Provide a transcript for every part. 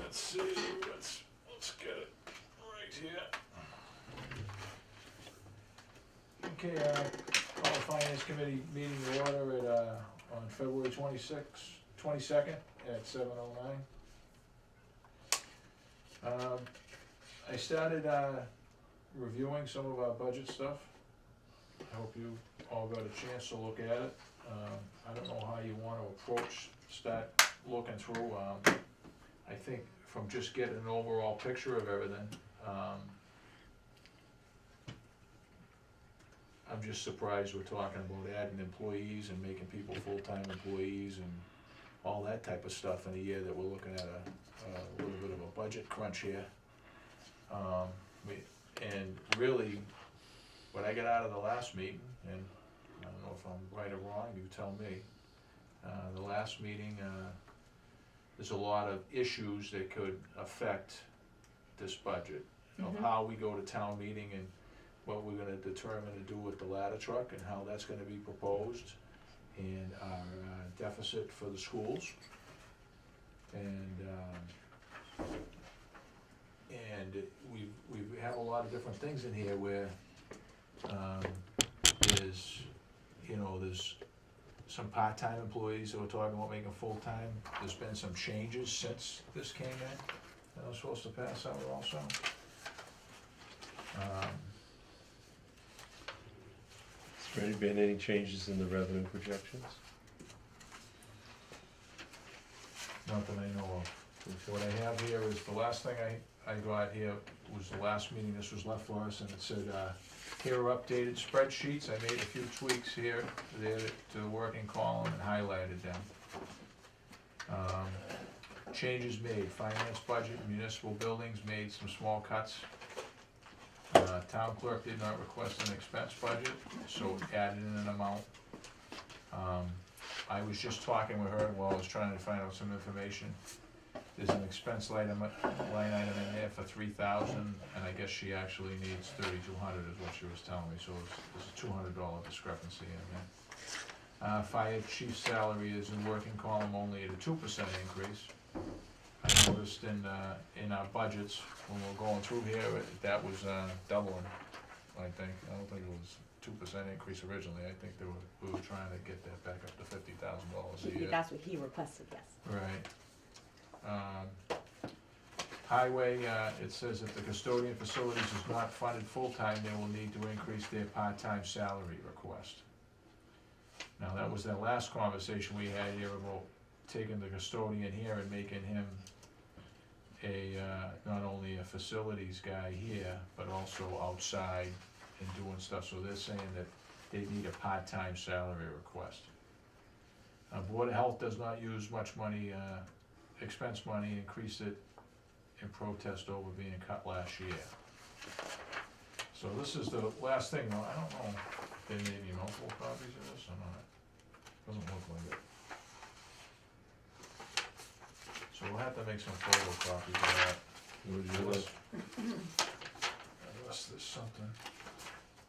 let's see, let's get it right here. Okay, call the Finance Committee meeting to order at, on February 22nd at 7:09. I started, reviewing some of our budget stuff. I hope you all got a chance to look at it. I don't know how you wanna start looking through, I think from just getting an overall picture of everything, I'm just surprised we're talking about adding employees and making people full-time employees and all that type of stuff in a year that we're looking at a little bit of a budget crunch here. And really, what I got out of the last meeting, and I don't know if I'm right or wrong, you tell me. The last meeting, there's a lot of issues that could affect this budget, of how we go to town meeting and what we're gonna determine to do with the ladder truck and how that's gonna be proposed, and our deficit for the schools. And we have a lot of different things in here where there's some part-time employees that we're talking about making full-time. There's been some changes since this came in that I was supposed to pass out also. Has there been any changes in the revenue projections? Not that I know of. What I have here is, the last thing I got here was the last meeting this was left for us, and it said, here are updated spreadsheets. I made a few tweaks here, there to the working column and highlighted them. Changes made, finance budget, municipal buildings made some small cuts. Town clerk did not request an expense budget, so added in an amount. I was just talking with her while I was trying to find out some information. There's an expense line item in there for $3,000, and I guess she actually needs $3,200 is what she was telling me, so there's a $200 discrepancy in there. Fire chief's salary is in working column only at a 2% increase. I noticed in our budgets, when we're going through here, that was doubling, I think. I don't think it was 2% increase originally. I think we were trying to get that back up to $50,000 a year. That's what he requested, yes. Right. Highway, it says if the custodian facilities is not funded full-time, they will need to increase their part-time salary request. Now, that was that last conversation we had here about taking the custodian here and making him not only a facilities guy here, but also outside and doing stuff, so they're saying that they need a part-time salary request. Board of Health does not use much money, expense money, increased it in protest over being cut last year. So this is the last thing, I don't know, they made any multiple copies of this or not? Doesn't look like it. So we'll have to make some photocopies of that. Unless there's something,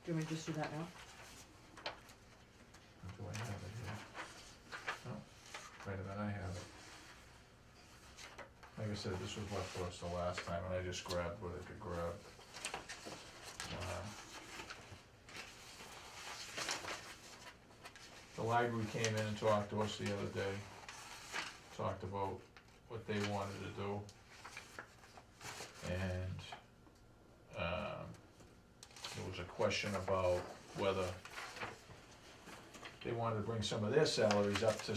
Do you want me to just do that now? do I have it here? No, wait a minute, I have it. Like I said, this was left for us the last time, and I just grabbed what I could grab. The library came in and talked to us the other day, talked about what they wanted to do. And, there was a question about whether they wanted to bring some of their salaries up to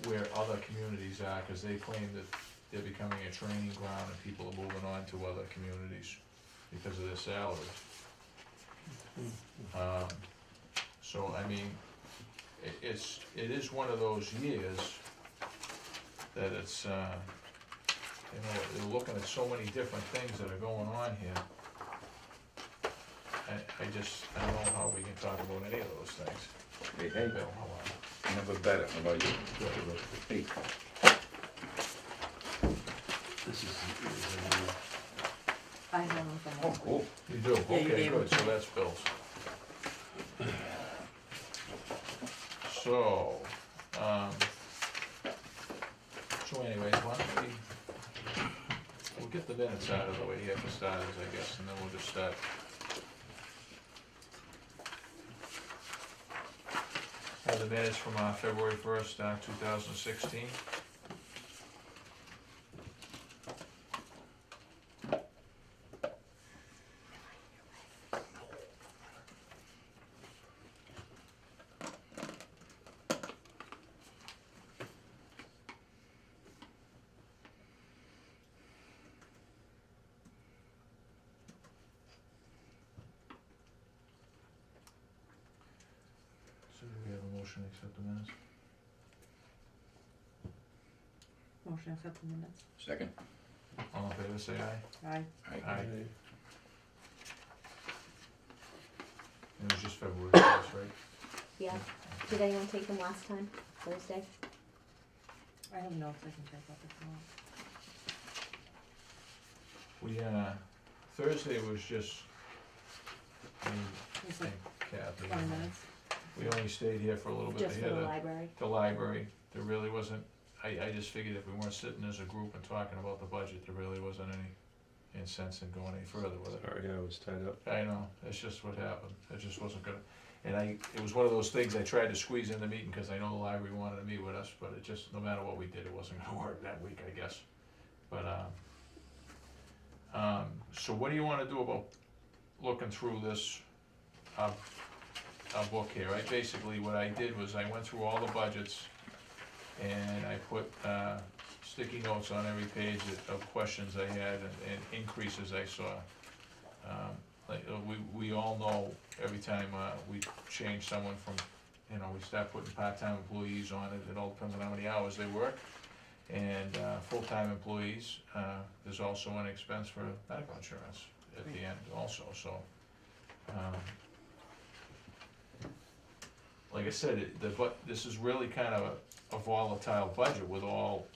where other communities are, cause they claim that they're becoming a training ground and people are moving on to other communities because of their salaries. So, I mean, it is one of those years that it's, you're looking at so many different things that are going on here. I don't know how we can talk about any of those things. Hey, Bill, how are you? never better, how about you? Hey, This is I have one from oh, cool. You do, Yeah, you okay, gave good, it so to me. that's Bill's. So, So anyways, why don't we'll get the minutes out of the way here for starters, I guess, and then we'll just start. Have the minutes from, February 1st, 2016. So do we have a motion to accept the minutes? Motion to accept the minutes. Second. All in favor, say aye. Aye. Aye. And it was just February 1st, right? Yeah. Did anyone take them last time, Thursday? I have notes I can check out if you want. We, Thursday was just, me, It's and like Kathy. 20 minutes. We only stayed here for a little bit Just to for hear the library? the library. There really wasn't, I just figured if we weren't sitting as a group and talking about the budget, there really wasn't any sense in going any further with it. Sorry, I was tied up. I know, it's just what happened, it just wasn't gonna, and it was one of those things I tried to squeeze in the meeting, cause I know the library wanted to meet with us, but it just, no matter what we did, it wasn't gonna work that week, I guess. But, so what do you wanna do about looking through this, book here? Basically, what I did was I went through all the budgets, and I put, sticky notes on every page of questions I had and increases I saw. We all know every time, we change someone from, we start putting part-time employees on it, it all depends on how many hours they work. And, full-time employees, there's also an expense for medical insurance at the end also, so. Like I said, this is really kind of a volatile budget with all,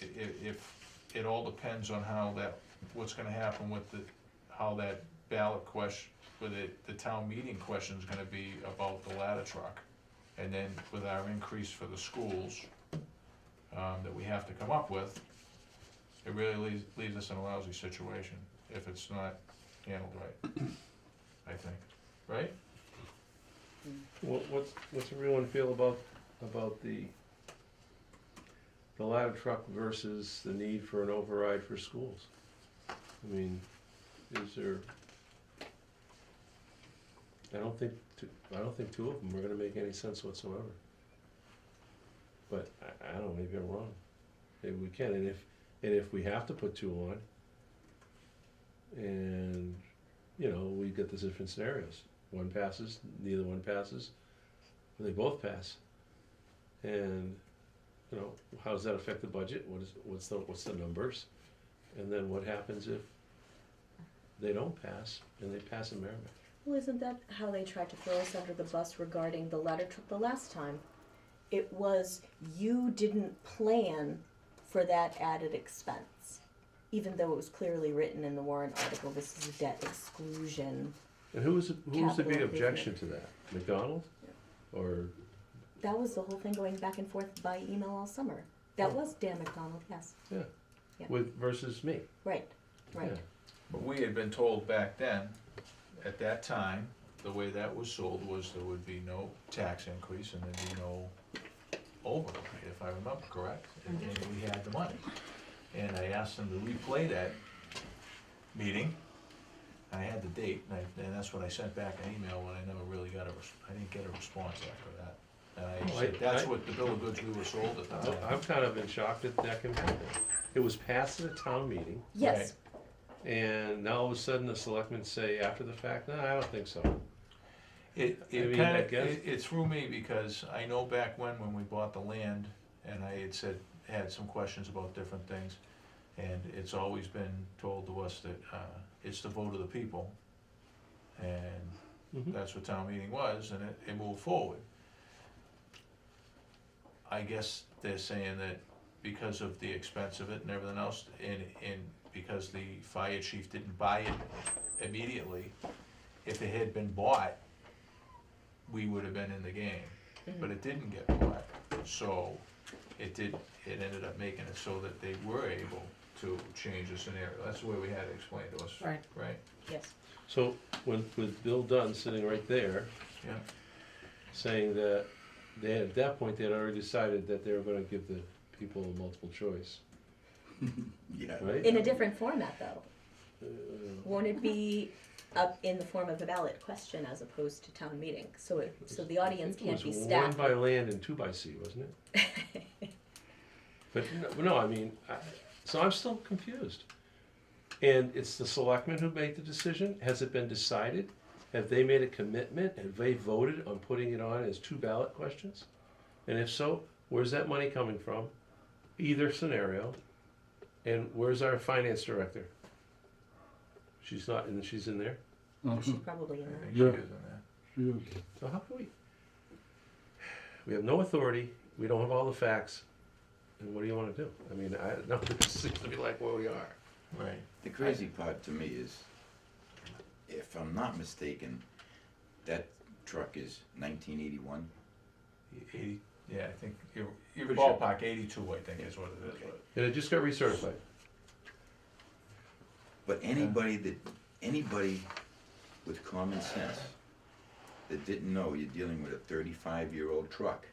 if, it all depends on how what's gonna happen with how that ballot question, with the town meeting question's gonna be about the ladder truck. And then with our increase for the schools, that we have to come up with, it really leaves us in a lousy situation if it's not handled right, I think, right? What's everyone feel about the ladder truck versus the need for an override for schools? I mean, is there, I don't think two of them are gonna make any sense whatsoever. But I don't know, maybe I'm wrong. Maybe we can, and if we have to put two on, and, we get the different scenarios. One passes, neither one passes, or they both pass. And, how does that affect the budget? What's the numbers? And then what happens if they don't pass and they pass in Merrimack? Well, isn't that how they tried to throw us under the bus regarding the ladder truck the last time? It was, you didn't plan for that added expense. Even though it was clearly written in the warrant article, this is a debt exclusion. And who was the big Capital objection to that? McDonald? Or, That was the whole thing going back and forth by email all summer. That Oh. was Dan McDonald, yes. yeah, Yeah. versus me? Right, right. Yeah. But we had been told back then, at that time, the way that was sold was there would be no tax increase and there'd be no override, if I remember correct, and we had the money. And I asked them to replay that meeting, I had the date, and that's what I sent back an email when I never really got I didn't get a response after that. And I Oh, said, that's what the bill of goods we were sold at the time. I'm kind of in shock that can happen. It was passed at a town meeting, Yes, and now all of a sudden the selectmen say after the fact, no, I don't think so. I It mean, kinda, I guess- it threw me because I know back when we bought the land, and I had some questions about different things, and it's always been told to us that, it's the vote of the people, and Mhm. that's what town meeting was, and it moved forward. I guess they're saying that because of the expense of it and everything else, and because the fire chief didn't buy it immediately, if it had been bought, we would have been in the game, but it didn't get bought, so it ended up making it so that they were able to change the scenario. That's the way we had it explained to us, Right. right? Yes. So with Bill Dunn sitting right there, Yeah. saying that they had, at that point, they had already decided that they were gonna give the people a multiple choice, Yeah. right? In a different format, though. Uh, Won't it be up in the form of a ballot question as opposed to town meeting? So the audience I think can't be It was stacked. 1 by land and 2 by sea, wasn't it? But no, I mean, so I'm still confused. And it's the selectmen who made the decision? Has it been decided? Have they made a commitment? Have they voted on putting it on as 2 ballot questions? And if so, where's that money coming from? Either scenario. And where's our finance director? She's not, and she's in there? She's probably in I there. think she is in there. So how can we have no authority, we don't have all the facts, and what do you wanna do? I mean, no, it seems to be like where we are. Right. The crazy part to me is, if I'm not mistaken, that truck is 1981. 80, yeah, I think, your Pretty sure. ballpark, 82, I think is what it is. Okay. And it just got recertified. But anybody with common sense that didn't know you're dealing with a 35-year-old truck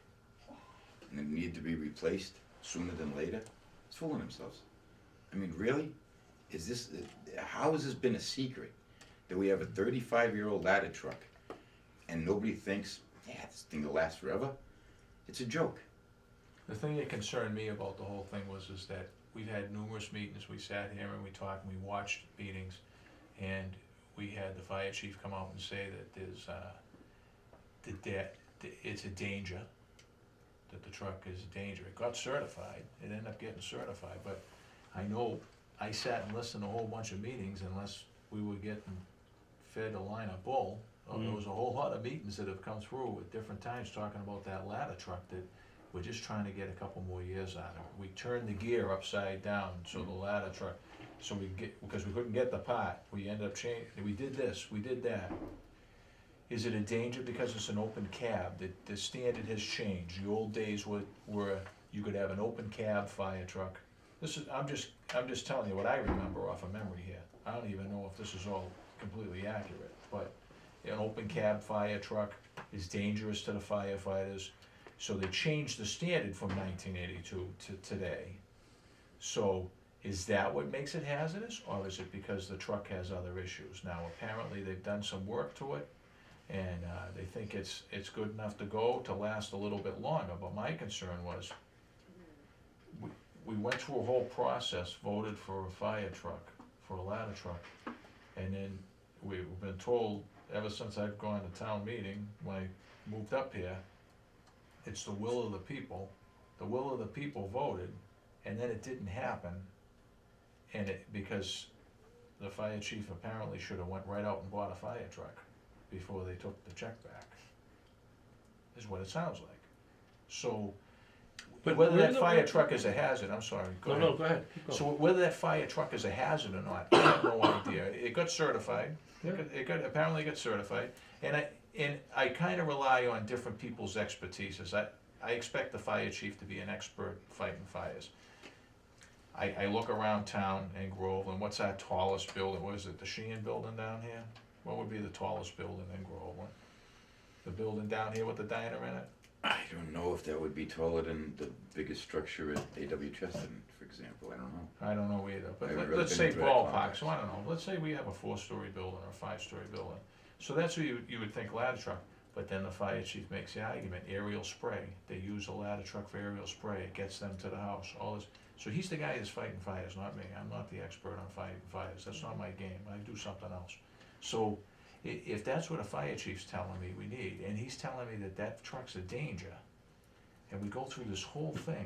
and it needed to be replaced sooner than later, is fooling themselves. I mean, really? How has this been a secret that we have a 35-year-old ladder truck and nobody thinks, yeah, this thing will last forever? It's a joke. The thing that concerned me about the whole thing is that we've had numerous meetings, we sat here and we talked and we watched meetings, and we had the fire chief come out and say that there's, that it's a danger, that the truck is a danger. It got certified, it ended up getting certified, but I know, I sat and listened to a whole bunch of meetings unless we were getting fed a line of bull. There was a whole lot of meetings that have come through at different times talking about that ladder truck that we're just trying to get a couple more years out of it. We turned the gear upside down, so the ladder truck, so because we couldn't get the part, we ended up changing, we did this, we did that. Is it a danger because it's an open cab? The standard has changed. The old days were you could have an open cab fire truck. I'm just telling you what I remember off of memory here. I don't even know if this is all completely accurate, but an open cab fire truck is dangerous to the firefighters. So they changed the standard from 1982 to today. So is that what makes it hazardous, or is it because the truck has other issues? Now, apparently they've done some work to it, and they think it's good enough to go to last a little bit longer. But my concern was, we went through a whole process, voted for a fire truck, for a ladder truck, and then we've been told ever since I've gone to town meeting, when I moved up here, it's the will of the people. The will of the people voted, and then it didn't happen. And because the fire chief apparently should have went right out and bought a fire truck before they took the check back, is what it sounds like. So, But whether we're that the- fire truck is a hazard, I'm sorry, go ahead. No, go ahead. Keep going. So whether that fire truck is a hazard or not, I have no idea. It got certified. Yeah. Apparently got certified, and I kind of rely on different people's expertises. I expect the fire chief to be an expert fighting fires. I look around town in Groveland. What's our tallest building? What is it? The Sheehan building down here? What would be the tallest building in Groveland? The building down here with the diner in it? I don't know if that would be taller than the biggest structure at A.W. Cheston, for example. I don't know. I don't know either, but I haven't really let's been say into that ballpark, complex. so I don't know, let's say we have a 4-story building or a 5-story building. So that's what you would think ladder truck, but then the fire chief makes the argument, aerial spray, they use a ladder truck for aerial spray, it gets them to the house, all this. So he's the guy that's fighting fires, not me, I'm not the expert on fighting fires, that's not my game, I do something else. So if that's what a fire chief's telling me we need, and he's telling me that truck's a danger, and we go through this whole thing,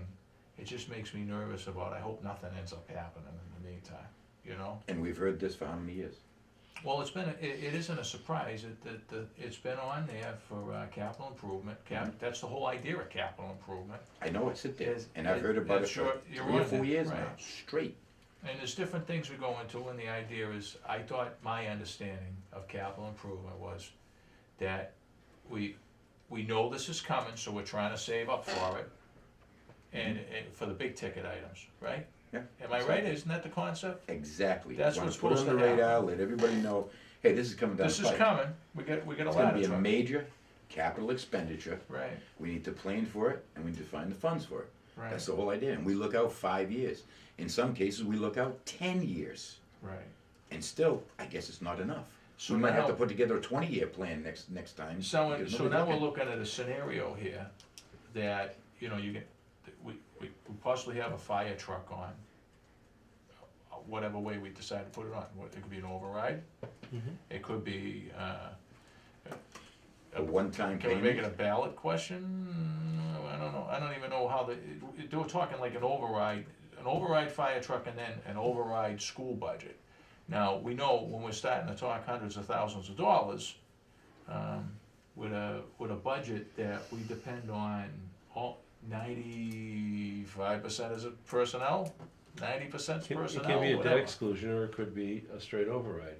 it just makes me nervous about, I hope nothing ends up happening in the meantime, you know? And we've heard this for how many years? Well, it isn't a surprise, it's been on there for capital improvement, that's the whole idea of capital improvement. I know it's sit there, Is- and I've heard about it that's for you're 3 or on 4 it, years now, right. straight. And there's different things we go into, and the idea is, I thought my understanding of capital improvement was that we know this is coming, so we're trying to save up for it. And for the big ticket items, right? Yeah. Am I right? Isn't that the concept? Exactly. That's Wanna what's put it supposed on the to happen. radar, let everybody know, hey, this is coming down the This is pipe. coming, we got a It's gonna ladder be a truck. major capital expenditure. Right, We need to plan for it, and we need to find the funds for it. right, That's the whole idea, and we look out 5 years. In some cases, we look out 10 years, right. and still, I guess it's not enough. So We might have now- to put together a 20-year plan next time. So, because so nobody's now we're looking. looking at a scenario here that, you know, you get, we possibly have a fire truck on, whatever way we decide to put it on. It could be an override, it could be, A one-time can we make it payment. a ballot question? I don't know, I don't even know how they were talking like an override fire truck and then an override school budget. Now, we know when we're starting to talk hundreds of thousands of dollars, with a budget that we depend on 95% is it personnel, 90% It personnel, can be a debt whatever. exclusion, or it could be a straight override.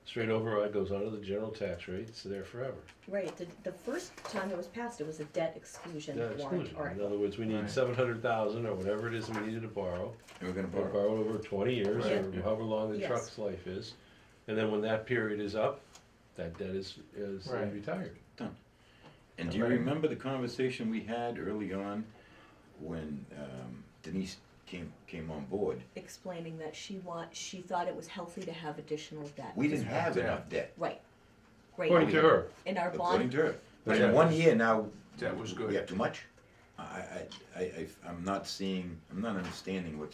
Straight override goes onto the general tax rate, it's there forever. Right, the first time it was passed, it was a debt exclusion Debt warrant exclusion, in article. other words, we need Right. 700,000 or whatever it is we needed to borrow. And we're gonna Or borrow. borrow over 20 years, Right. or however long the Yes. truck's life is. And then when that period is up, that debt is Right. retired. And do you Right. remember the conversation we had early on when Denise came on board? Explaining that she thought it was healthy to have additional debt. We didn't have Yeah. enough debt, Right, According right, to her. in our according bond, to her. But Yeah. in 1 year now, That was we good. have too much. I'm not understanding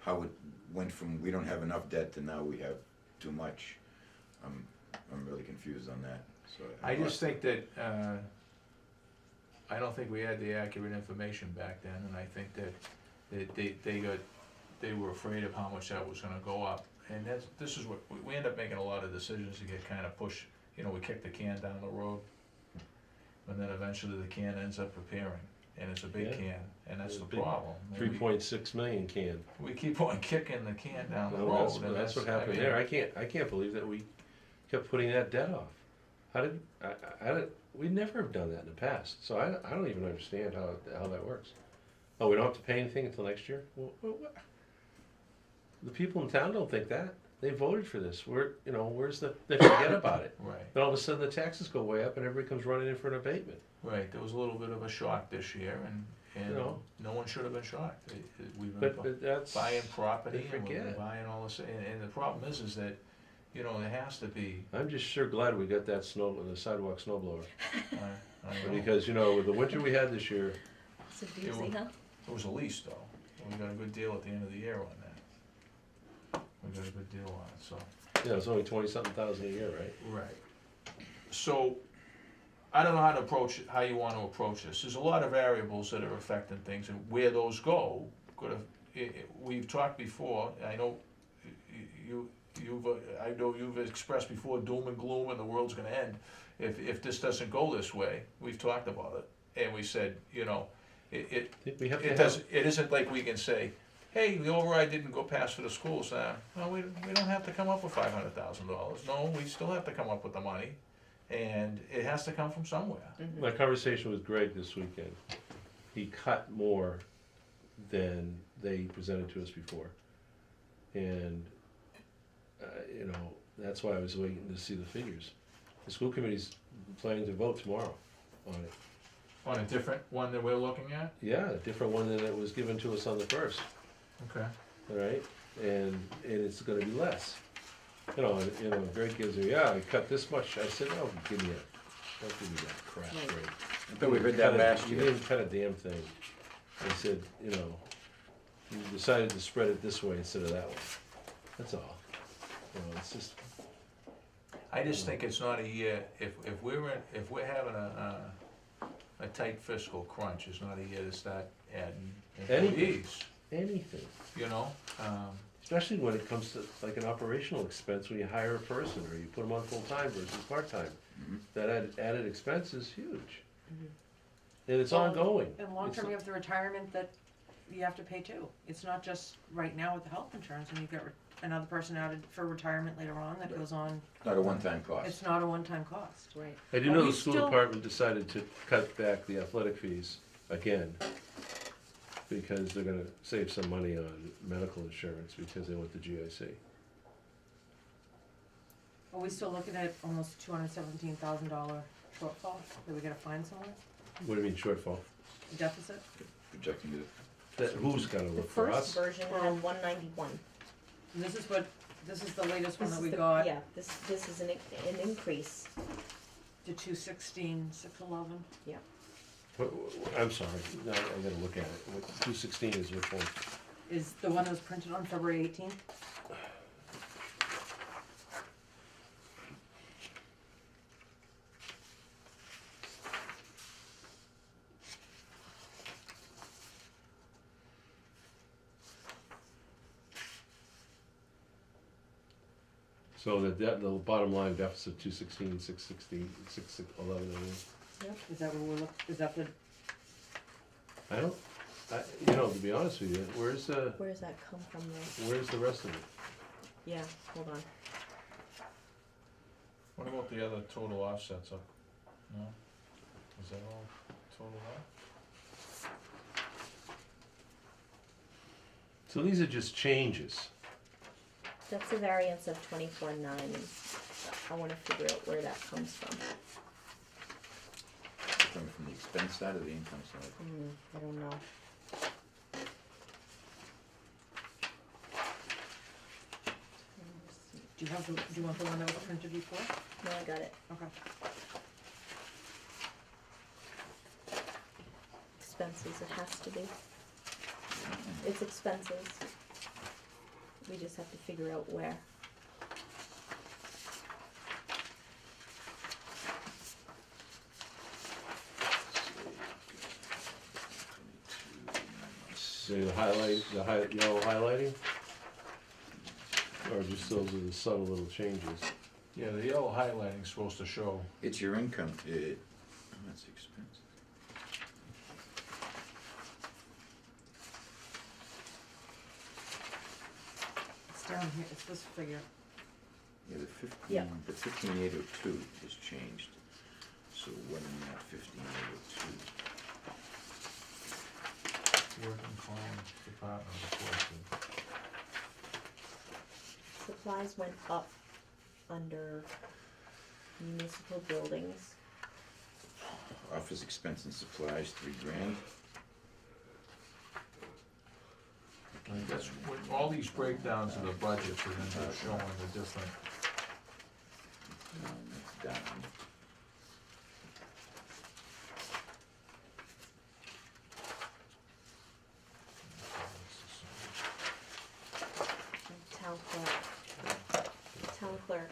how it went from we don't have enough debt to now we have too much. I'm really confused on that, so. I just think that, I don't think we had the accurate information back then, and I think that they were afraid of how much that was gonna go up. And this is what, we end up making a lot of decisions to get kinda pushed, you know, we kick the can down the road. And then eventually the can ends up repairing, and it's a big Yeah. can, and that's It's the a big problem. And 3.6 million can. we keep on kicking the can down the Well, road, and that's what I happened mean, there. I can't believe that we kept putting that debt off. We'd never have done that in the past, so I don't even understand how that works. Oh, we don't have to pay anything until next year? Well, what? The people in town don't think that. They voted for this. They forget about it. Right, Then all of a sudden the taxes go way up and everybody comes running in for an abatement. right, there was a little bit of a shock this year, and You know. no one should have been shocked. We've But been that's. buying property, they and we've been forget. buying all this, and the problem is that, you know, there has to be, I'm just sure glad we got that the sidewalk snow blower. I know. Because, with the winter we had this year, it's a doozy, huh? It was a lease though, we got a good deal at the end of the year on that. We got a good deal on it, so. it's only 20-something thousand a year, right? Right. So, I don't know how you wanna approach this, there's a lot of variables that are affecting things, and where those go, we've talked before, I know I know you've expressed before doom and gloom and the world's gonna end, if this doesn't go this way, we've talked about it, and we said, you know, I think we have to it have. doesn't, it isn't like we can say, hey, the override didn't go past for the schools, well, we don't have to come up with $500,000, no, we still have to come up with the money, and it has to come from somewhere. My conversation with Greg this weekend, he cut more than they presented to us before. And, that's why I was waiting to see the figures. The school committee's planning to vote tomorrow on it. On a different one that we're looking at? Yeah, a different one than it was given to us on the first, Okay. all right? And it's gonna be less. Greg gives me, I cut this much. I said, oh, don't give me that crap, Right. Greg. I thought we heard that last You year. didn't cut a damn thing. I said, you decided to spread it this way instead of that way. That's all. It's just, I just think it's not a year, if we're having a tight fiscal crunch, it's not a year to start adding employees, anything. you know? Especially when it comes to like an operational expense, when you hire a person or you put them on full-time versus part-time. Mhm. That added expense is huge. And it's Well, ongoing. And long-term, you have the retirement that you have to pay too. It's not just right now with the health insurance, and you've got another person added for retirement later on that goes on. Not a one-time cost. It's not a one-time cost. Right. I do Are know we the school still- department decided to cut back the athletic fees again. because they're gonna save some money on medical insurance because they went to GIC. Are we still looking at almost $217,000 shortfall that we gotta find somewhere? What do you mean shortfall? Deficit? Projecting it, That, who's gonna The look for first us? version had 191. And this is the latest one This that is we the- got, Yeah, this is an increase. to 216, 611. I'm sorry, no, I gotta look at it. 216 is which one? Is the one that was printed on February 18th? So the bottom line deficit 216, 616, 611. Is that what we're is that the, I don't. To be honest with you, where's Where does that come from though? where's the rest of it? Yeah, hold on. What about the other total offsets up? No? Is that all total up? So these are just changes. That's a variance of 24.9. I want to figure out where that comes from. coming from the expense side or the income side? I don't know. do you want the one that was printed before? No, I got it. Okay. Expenses, it has to be. It's expenses. We just have to figure out where. So the yellow highlighting? Or just those are the subtle little changes? Yeah, the yellow highlighting's supposed to show, It's your income, that's expensive. It's down here, it's this figure. Yeah, Yeah. the 15802 has changed. So what in that 15802? working column, department requested. Supplies went up under municipal buildings. Office expense and supplies, $3,000. And that's, what, all these breakdowns of the budgets are gonna be showing the different, That's down. Town clerk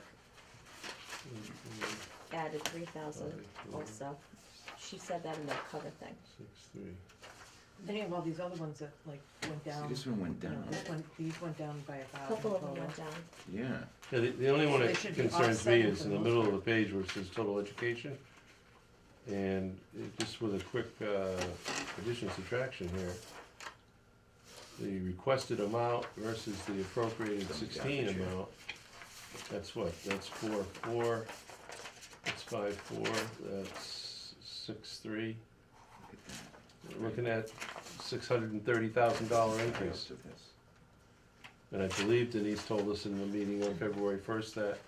added 3,000 also. She said that in the cover thing. 6-3. Any of all these other ones that like went down. See, this one went you know, down. these went down by A 1,000 couple of them total. went down. Yeah. Yeah, the only one They that should be concerns me offsetting is for in the the most middle of part. the page where it says total education. And just with a quick addition subtraction here, the requested amount versus the appropriated Comes 16 down to amount, that's what? That's 4.4, that's 5.4, that's 6.3. Look at that. We're looking at $630,000 increase. Price of this. And I believe Denise told us in the meeting on February 1st that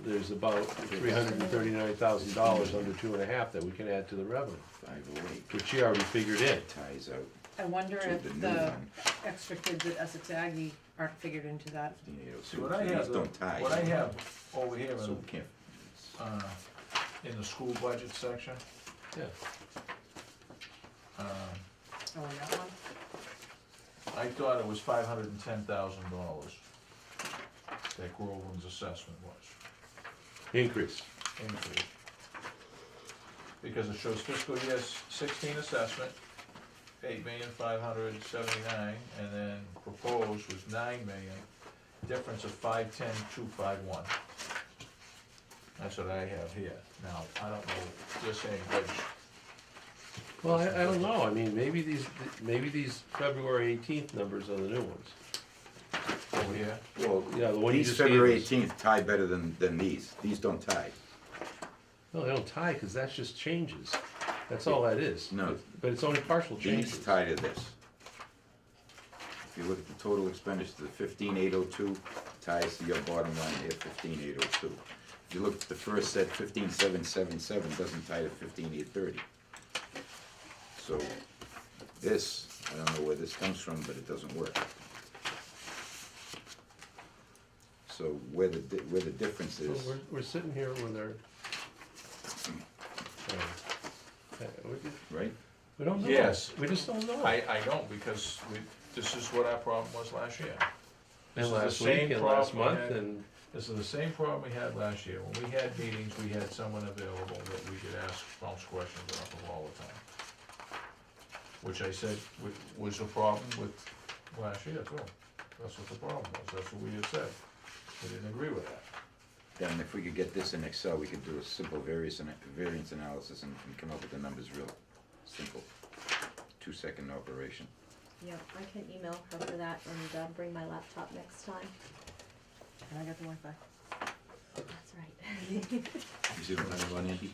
there's about $339,000 under 2.5 that we can add to the revenue, 508. which she already figured in. Ties out I wonder to if the new the one, extra kids at Essex Aggie aren't figured into that. 15802. see, what I have, These don't tie. what I have over here So in, we can't. in the school budget section, Yeah. Oh, in that one? I thought it was $510,000 that Groveland's assessment was. Increase. Increase. Because it shows fiscal year 16 assessment, 8,579,000, and then proposed was 9,000,000, difference of 510,251. That's what I have here. Now, I don't know, you're saying which, Well, I don't know, I mean, maybe these February 18th numbers are the new ones. over here? Well, Yeah, the one you these just gave February us. 18th tie better than these. These don't tie. No, they don't tie, because that's just changes. That's all that is. No. But it's only partial changes. These tie to this. if you look at the total expenditure, the 15,802 ties to your bottom line here, 15,802. If you look at the first set, 15,777 doesn't tie to 15,830. So this, I don't know where this comes from, but it doesn't work. So where the difference So is, we're sitting here with our, right? we don't know. Yes. We just don't know. I know, because this is what our problem was last year. This And is the last same week and last problem we month had. and, This is the same problem we had last year. When we had meetings, we had someone available that we could ask bounce questions off of all the time. Which I said was a problem with last year too. That's what the problem was, that's what we had said. We didn't agree with that. Then if we could get this in Excel, we could do a simple variance analysis and come up with the numbers real simple. 2-second operation. Yep, I can email her for that and bring my laptop next time. And I got the Wi-Fi. That's right. You see what I'm on, Andy?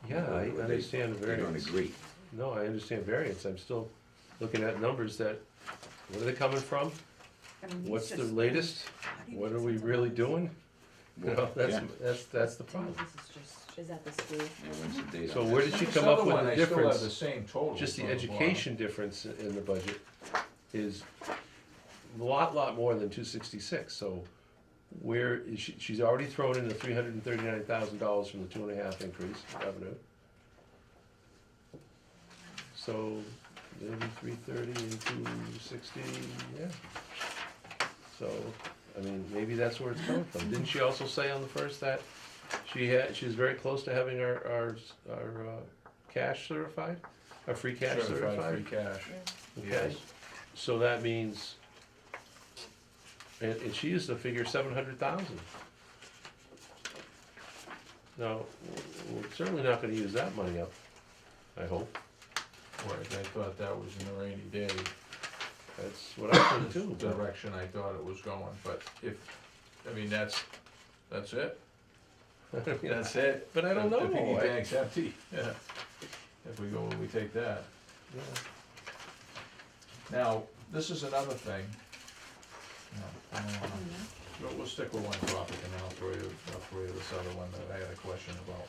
yeah, I understand They don't variance. agree. No, I understand variance. I'm still looking at numbers that, where are they coming from? I mean, What's he's the just- latest? how do you What make are we sense of really all this? doing? You know, Yeah. that's the To me, problem. this is just, Is that the school? Yeah, when's the date So on where this? did she This come other up with one, the I still have the difference? same total. Just the on bottom. education difference in the budget is a lot more than 266, so where is she's already thrown in the $339,000 from the 2.5 increase revenue. So maybe 330 and 260, yeah. So, I mean, maybe that's where it's coming from. Didn't she also say on the first that she was very close to having our cash certified? Our free cash certified? Certified free cash, Okay. yes. So that means, and she used to figure 700,000. Now, we're certainly not gonna use that money up, I hope. Right, I thought that was in a rainy day That's what I think too. but- direction I thought it was going, but if, I mean, that's it. That's it. But I don't The know. piggy I- bank's empty, yeah. If we go, we take that. yeah. Now, this is another thing. No, I don't wanna- we'll stick with one topic and then I'll throw you this other one that I had a question about.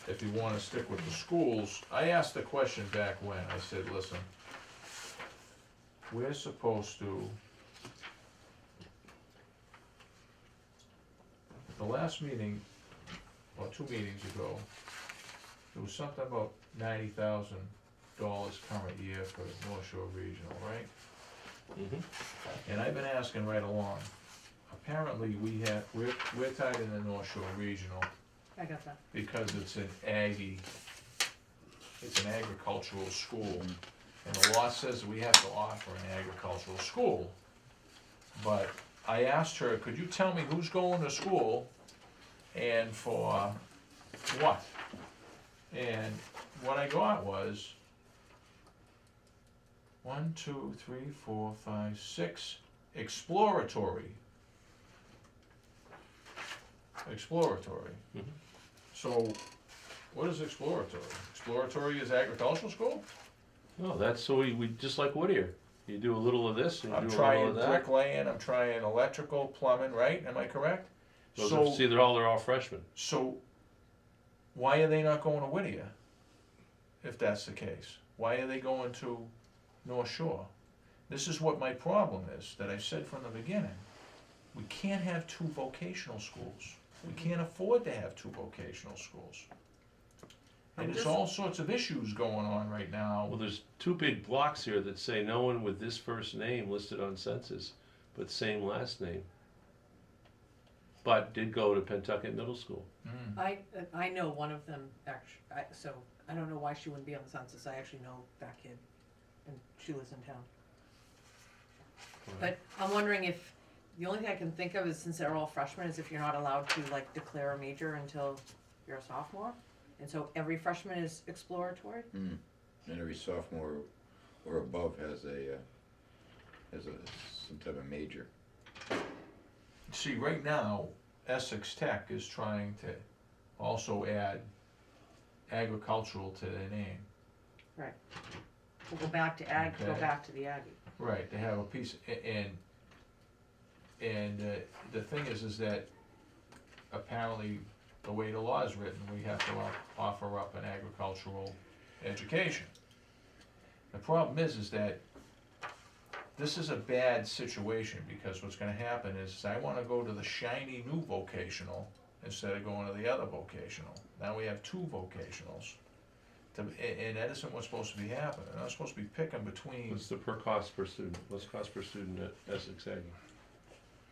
If you wanna stick with the schools, I asked the question back when, I said, listen, we're supposed to, the last meeting, or 2 meetings ago, there was something about $90,000 current year for North Shore Regional, right? Mhm. And I've been asking right along, apparently we're tied in the North Shore Regional I got that. because it's an agricultural school. And the law says we have to offer an agricultural school. But I asked her, could you tell me who's going to school and for what? And what I got was 1, 2, 3, 4, 5, 6 exploratory. Exploratory. Mhm. So, what is exploratory? Exploratory is agricultural school? No, that's so we just like Whittier. You do a little of this and you I'm do a trying little of that. bricklaying, I'm trying electrical, plumbing, right? Am I correct? Those So, are, see, they're all freshmen. so, why are they not going to Whittier? If that's the case, why are they going to North Shore? This is what my problem is, that I said from the beginning. We can't have 2 vocational schools. We can't afford to have 2 vocational schools. And I'm there's just- all sorts of issues going on right now. Well, there's 2 big blocks here that say no one with this first name listed on census, but same last name. But did go to Pentucket Middle School. I know one of them so I don't know why she wouldn't be on the census. I actually know that kid, and she lives in town. But I'm wondering if, the only thing I can think of is, since they're all freshmen, is if you're not allowed to like declare a major until you're a sophomore. And so every freshman is exploratory? And every sophomore or above has some type of major. See, right now, Essex Tech is trying to also add agricultural to their name. Right. we'll go back to ag, go Okay. back to the Aggie. Right, they have a piece, and the thing is that apparently, the way the law is written, we have to offer up an agricultural education. The problem is that this is a bad situation, because what's gonna happen is I wanna go to the shiny new vocational instead of going to the other vocational. Now we have two vocationals. In Edison, what's supposed to be happening? They're not supposed to be picking between, What's the cost per student? What's cost per student at Essex Aggie?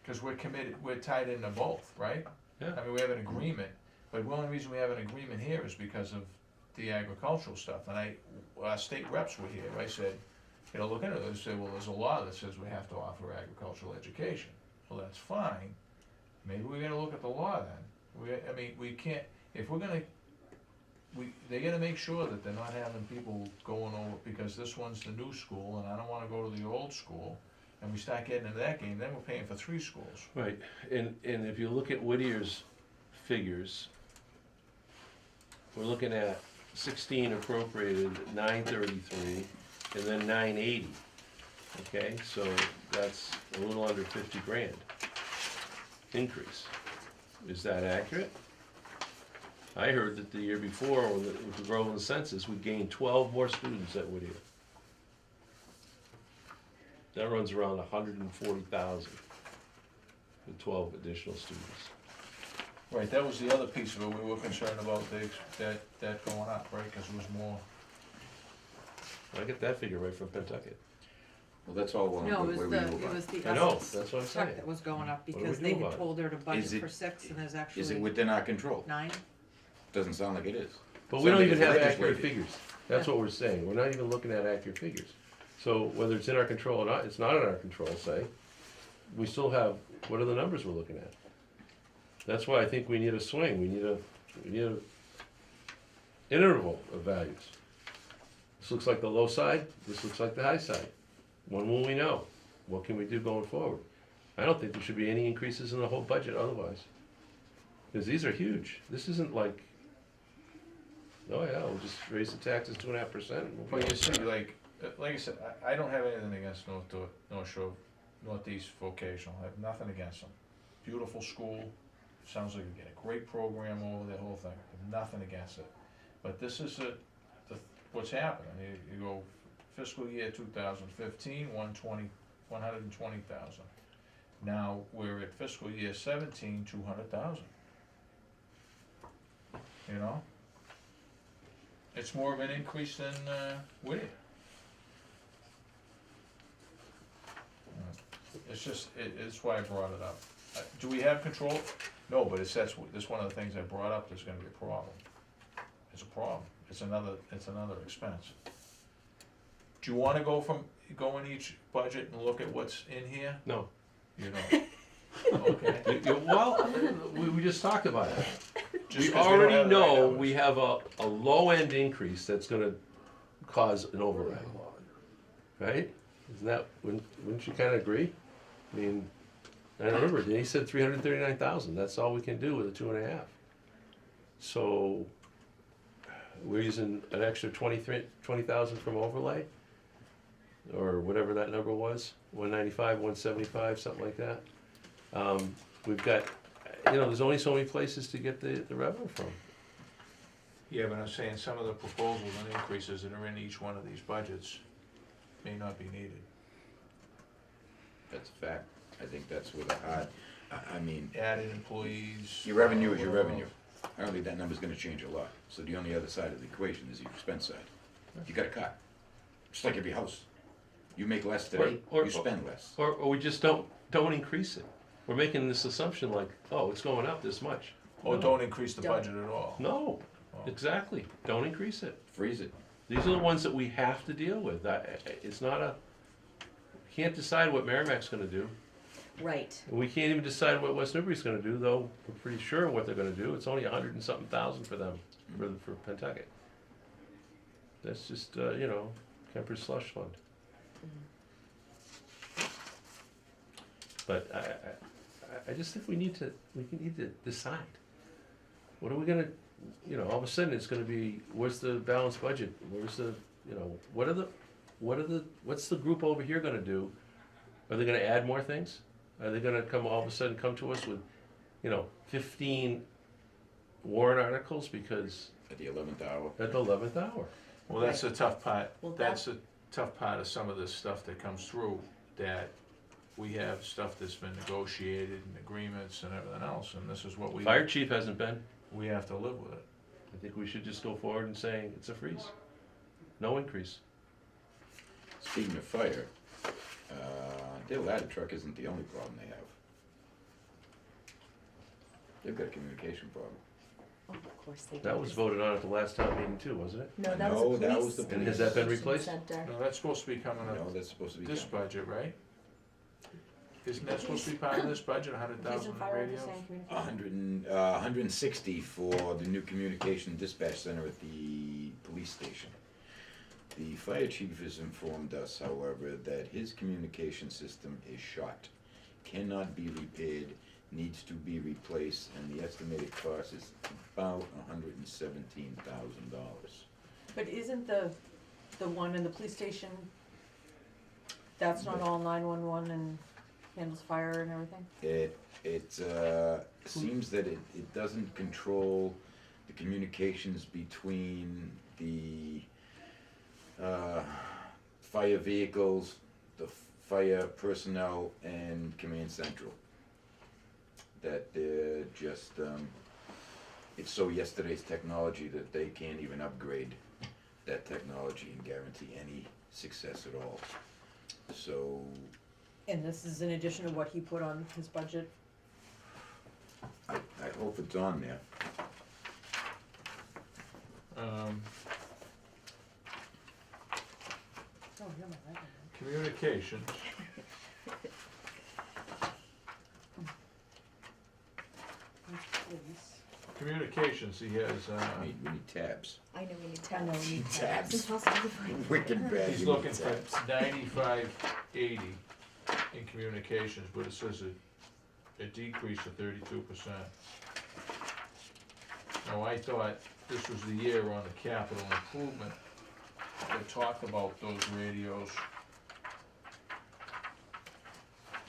because we're committed, we're tied into both, right? Yeah. I mean, we have an agreement, but the only reason we have an agreement here is because of the agricultural stuff. And our state reps were here, I said, look into it. They said, well, there's a law that says we have to offer agricultural education. Well, that's fine. Maybe we're gonna look at the law then. We can't, if we're gonna, they gotta make sure that they're not having people going over, because this one's the new school, and I don't wanna go to the old school, and we start getting into that game, then we're paying for 3 schools. Right, and if you look at Whittier's figures, we're looking at 16 appropriated, 933, and then 980. Okay, so that's a little under 50 grand increase. Is that accurate? I heard that the year before, with the growth in the census, we gained 12 more students at Whittier. That runs around 140,000 with 12 additional students. Right, that was the other piece of it, we were concerned about that going up, right, because it was more, I get that figure right from Pentucket. Well, that's all well and No, good. it What was do we the, do it about was the I know, Essex that's what I'm check saying. that was going up do we because do they about had it? told her to Is budget it- for 6 and there's Is it actually within our control? 9. Doesn't sound like it is. But we don't Something even is have accurate legislated. figures. That's what we're saying. We're not even looking at accurate figures. So whether it's in our control or not, it's not in our control, say, we still have, what are the numbers we're looking at? That's why I think we need a swing. We need a interval of values. This looks like the low side, this looks like the high side. When will we know? What can we do going forward? I don't think there should be any increases in the whole budget otherwise. Because these are huge. This isn't like, oh yeah, we'll just raise the taxes 2.5%. but you see, like I said, I don't have anything against North Shore, Northeast Vocational, I have nothing against them. Beautiful school, sounds like you get a great program over the whole thing, have nothing against it. But this is what's happening, you go fiscal year 2015, 120,000. Now, we're at fiscal year 17, 200,000. You know? It's more of an increase than Whittier. It's just, it's why I brought it up. Do we have control? No, but that's one of the things I brought up, there's gonna be a problem. It's a problem, it's another expense. Do you wanna go in each budget and look at what's in here? No. You know, okay. Well, we just talked about it. Just We 'cause don't already have the right know numbers. we have a low end increase that's gonna cause an override. Right? Isn't that, wouldn't you kinda agree? I mean, I remember, he said 339,000, that's all we can do with a 2.5. So, we're using an extra 20,000 from overlay? Or whatever that number was, 195, 175, something like that. We've got, there's only so many places to get the revenue from. Yeah, but I'm saying some of the proposals and increases that are in each one of these budgets may not be needed. That's a fact. I think that's where the hard, I mean, Added employees. your revenue is your revenue. I don't think that number's gonna change a lot. So the only other side of the equation is your expense side. You gotta cut. Just like every house. You make less today, Or- you spend less. Or we just don't increase it. We're making this assumption like, oh, it's going up this much. Or No. don't increase the Don't. budget at all. No, Oh. exactly, don't increase it. Freeze it. These are the ones that we have to deal with. It's not can't decide what Merrimack's gonna do. Right. We can't even decide what West Newbury's gonna do, though we're pretty sure what they're gonna do. It's only 100 and something thousand for them, for Pentucket. That's just, Kemper's slush fund. But I just think we need to decide. What are we gonna, all of a sudden it's gonna be, where's the balanced budget? Where's the, what are the, what's the group over here gonna do? Are they gonna add more things? Are they gonna all of a sudden come to us with, 15 warrant articles because At the 11th hour. at the 11th hour? Well, that's the tough part, Well, that's the tough part of some of this stuff that comes through, that we have stuff that's been negotiated and agreements and everything else, and this is what Fire chief hasn't been. we have to live with it. I think we should just go forward and saying it's a freeze. No increase. Speaking of fire, their ladder truck isn't the only problem they have. They've got a communication problem. Oh, of course they do. That was voted on at the last town meeting too, wasn't it? No, that was No, a that police. was the And has that been information replaced? center. No, that's supposed to be coming No, up that's supposed to be this done. budget, right? Isn't that supposed to be part of this budget, 100,000 radios? 160 for the new communication dispatch center at the police station. The fire chief has informed us, however, that his communication system is shot, cannot be repaired, needs to be replaced, and the estimated cost is about $117,000. But isn't the one in the police station, that's not all 911 and handles fire and everything? It seems that it doesn't control the communications between the fire vehicles, the fire personnel, and command central. That they're just, it's so yesterday's technology that they can't even upgrade that technology and guarantee any success at all. So, And this is in addition to what he put on his budget? I hope it's on there. Oh, you're my right hand. Communications, Please. communications, he has, We need tabs. I know we need I know, tabs. we need It's Tabs. impossible to find. Wicked bad. he's you need looking for tabs. 9580 in communications, but it says a decrease of 32%. Now, I thought this was the year on the capital improvement that talked about those radios.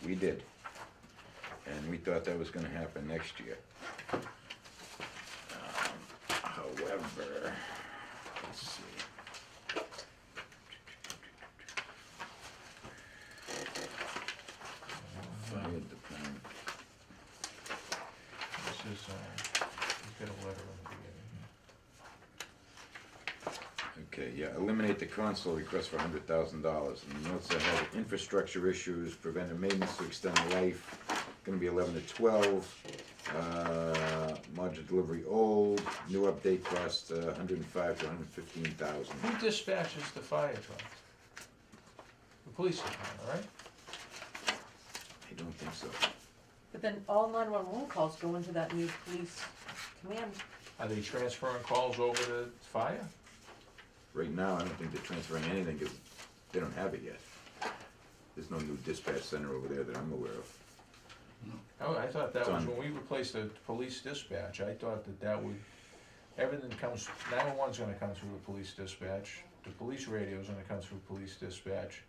We did. And we thought that was gonna happen next year. However, let's see. Fire department. This is, he's got a letter in the beginning here. Okay, yeah, eliminate the console request for $100,000. And the notes that have infrastructure issues, preventive maintenance to extend life, gonna be 11 to 12. Modular delivery old, new update cost, 105 to 115,000. Who dispatches the fire truck? The police department, right? I don't think so. But then all 911 calls go into that new police command. Are they transferring calls over to fire? Right now, I don't think they're transferring anything, because they don't have it yet. There's no new dispatch center over there that I'm aware of. Oh, I thought that It's was on- when we replaced the police dispatch, I thought that would, everything comes, 911's gonna come through the police dispatch, the police radio's gonna come through police dispatch.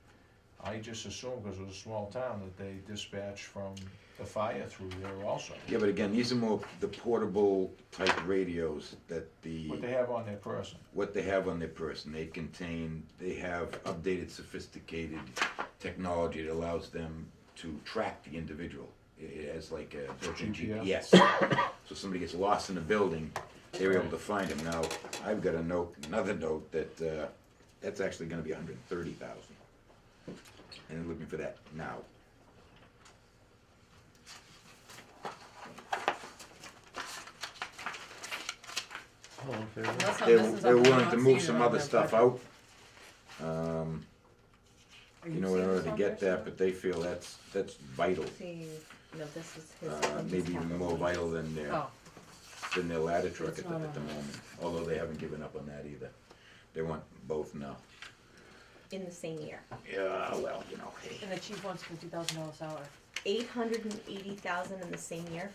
I just assumed, because it was a small town, that they dispatch from the fire through there also. Yeah, but again, these are more the portable type radios that What they have on their person. what they have on their person. They have updated, sophisticated technology that allows them to track the individual. It has like a built-in GPS? GPS. So somebody gets lost in a building, they're able to find him. Now, I've got another note that, that's actually gonna be 130,000. And they're looking for that now. All in favor? Unless I'm They're, missing they're something, I'm willing not to seeing move it some on other their stuff budget. out. Are You know, in seeing order this to on get there? that, but they feel that's vital. See, no, this is his. Maybe even more vital than Oh, their ladder truck It's at not the on. moment, although they haven't given up on that either. They want both now. In the same year. Yeah, well, you know, hey. and the chief wants $50,000 salary. 880,000 in the same year.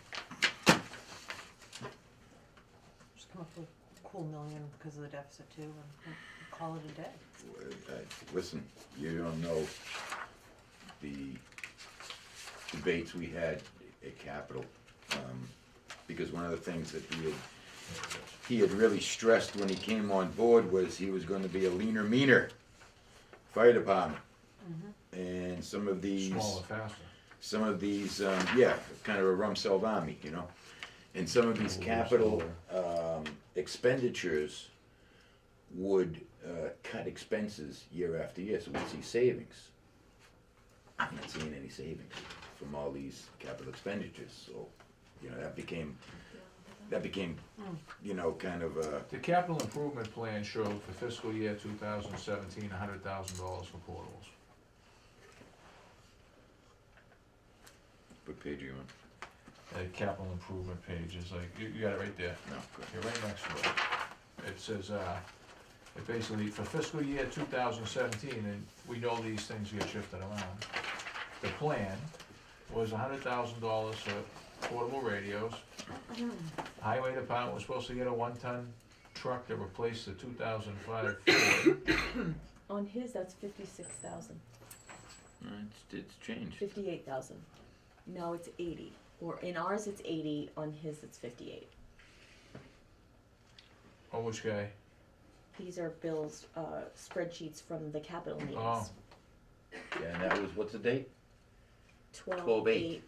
Just come up with a cool million because of the deficit too, and call it a day. Listen, you don't know the debates we had at Capitol. Because one of the things that he had really stressed when he came on board was he was gonna be a leaner, meaner fire department. And some of these. Smaller, faster. Some of these, yeah, kind of a Rumsfeld army, you know? And some of these capital expenditures would cut expenses year after year, so we'd see savings. I'm not seeing any savings from all these capital expenditures, so, you know, that became, you know, kind of The capital improvement plan showed for fiscal year 2017, $100,000 for portables. what page are you on? The capital improvement page is like, you got it right there. No, good. You're right next to it. It says, it basically, for fiscal year 2017, and we know these things get shifted around, the plan was $100,000 for portable radios. Highway department was supposed to get a 1-ton truck to replace the 2005 Ford. On his, that's 56,000, It's changed. 58,000. No, it's 80. Or in ours, it's 80. On his, it's 58. Oh, which guy? These are Bill's spreadsheets from the capital meetings. Oh. Yeah, and that was, what's the date? 12/8/15.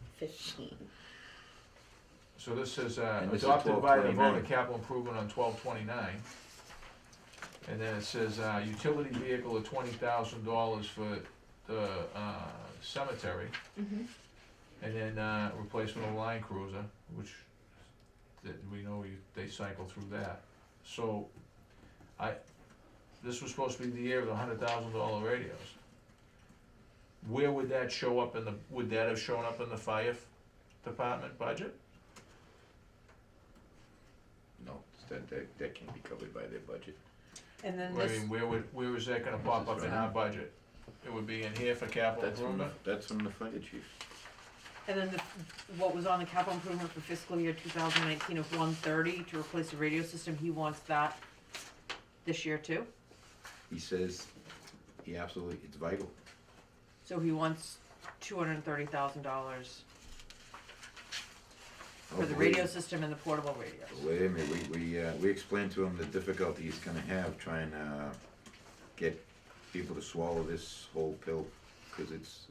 So this says, And this is adopted by the vote 1229. of capital improvement on 12/29. And then it says, utility vehicle of $20,000 for the cemetery. Mm-hmm. And then, replacement of line cruiser, which, that we know they cycle through that. So, this was supposed to be the year of the $100,000 radios. Where would that show up would that have shown up in the fire department budget? No, that can't be covered by their budget. And then I this, mean, where is that gonna pop up in our budget? It would be in here for capital improvement? That's from the fire chief. and then what was on the capital improvement for fiscal year 2019 of 130 to replace the radio system, he wants that this year too? He says, he absolutely, it's vital. So he wants $230,000 for the radio system and the portable radios. Wait a minute, we explained to him the difficulty he's gonna have trying to get people to swallow this whole pill, cause it's,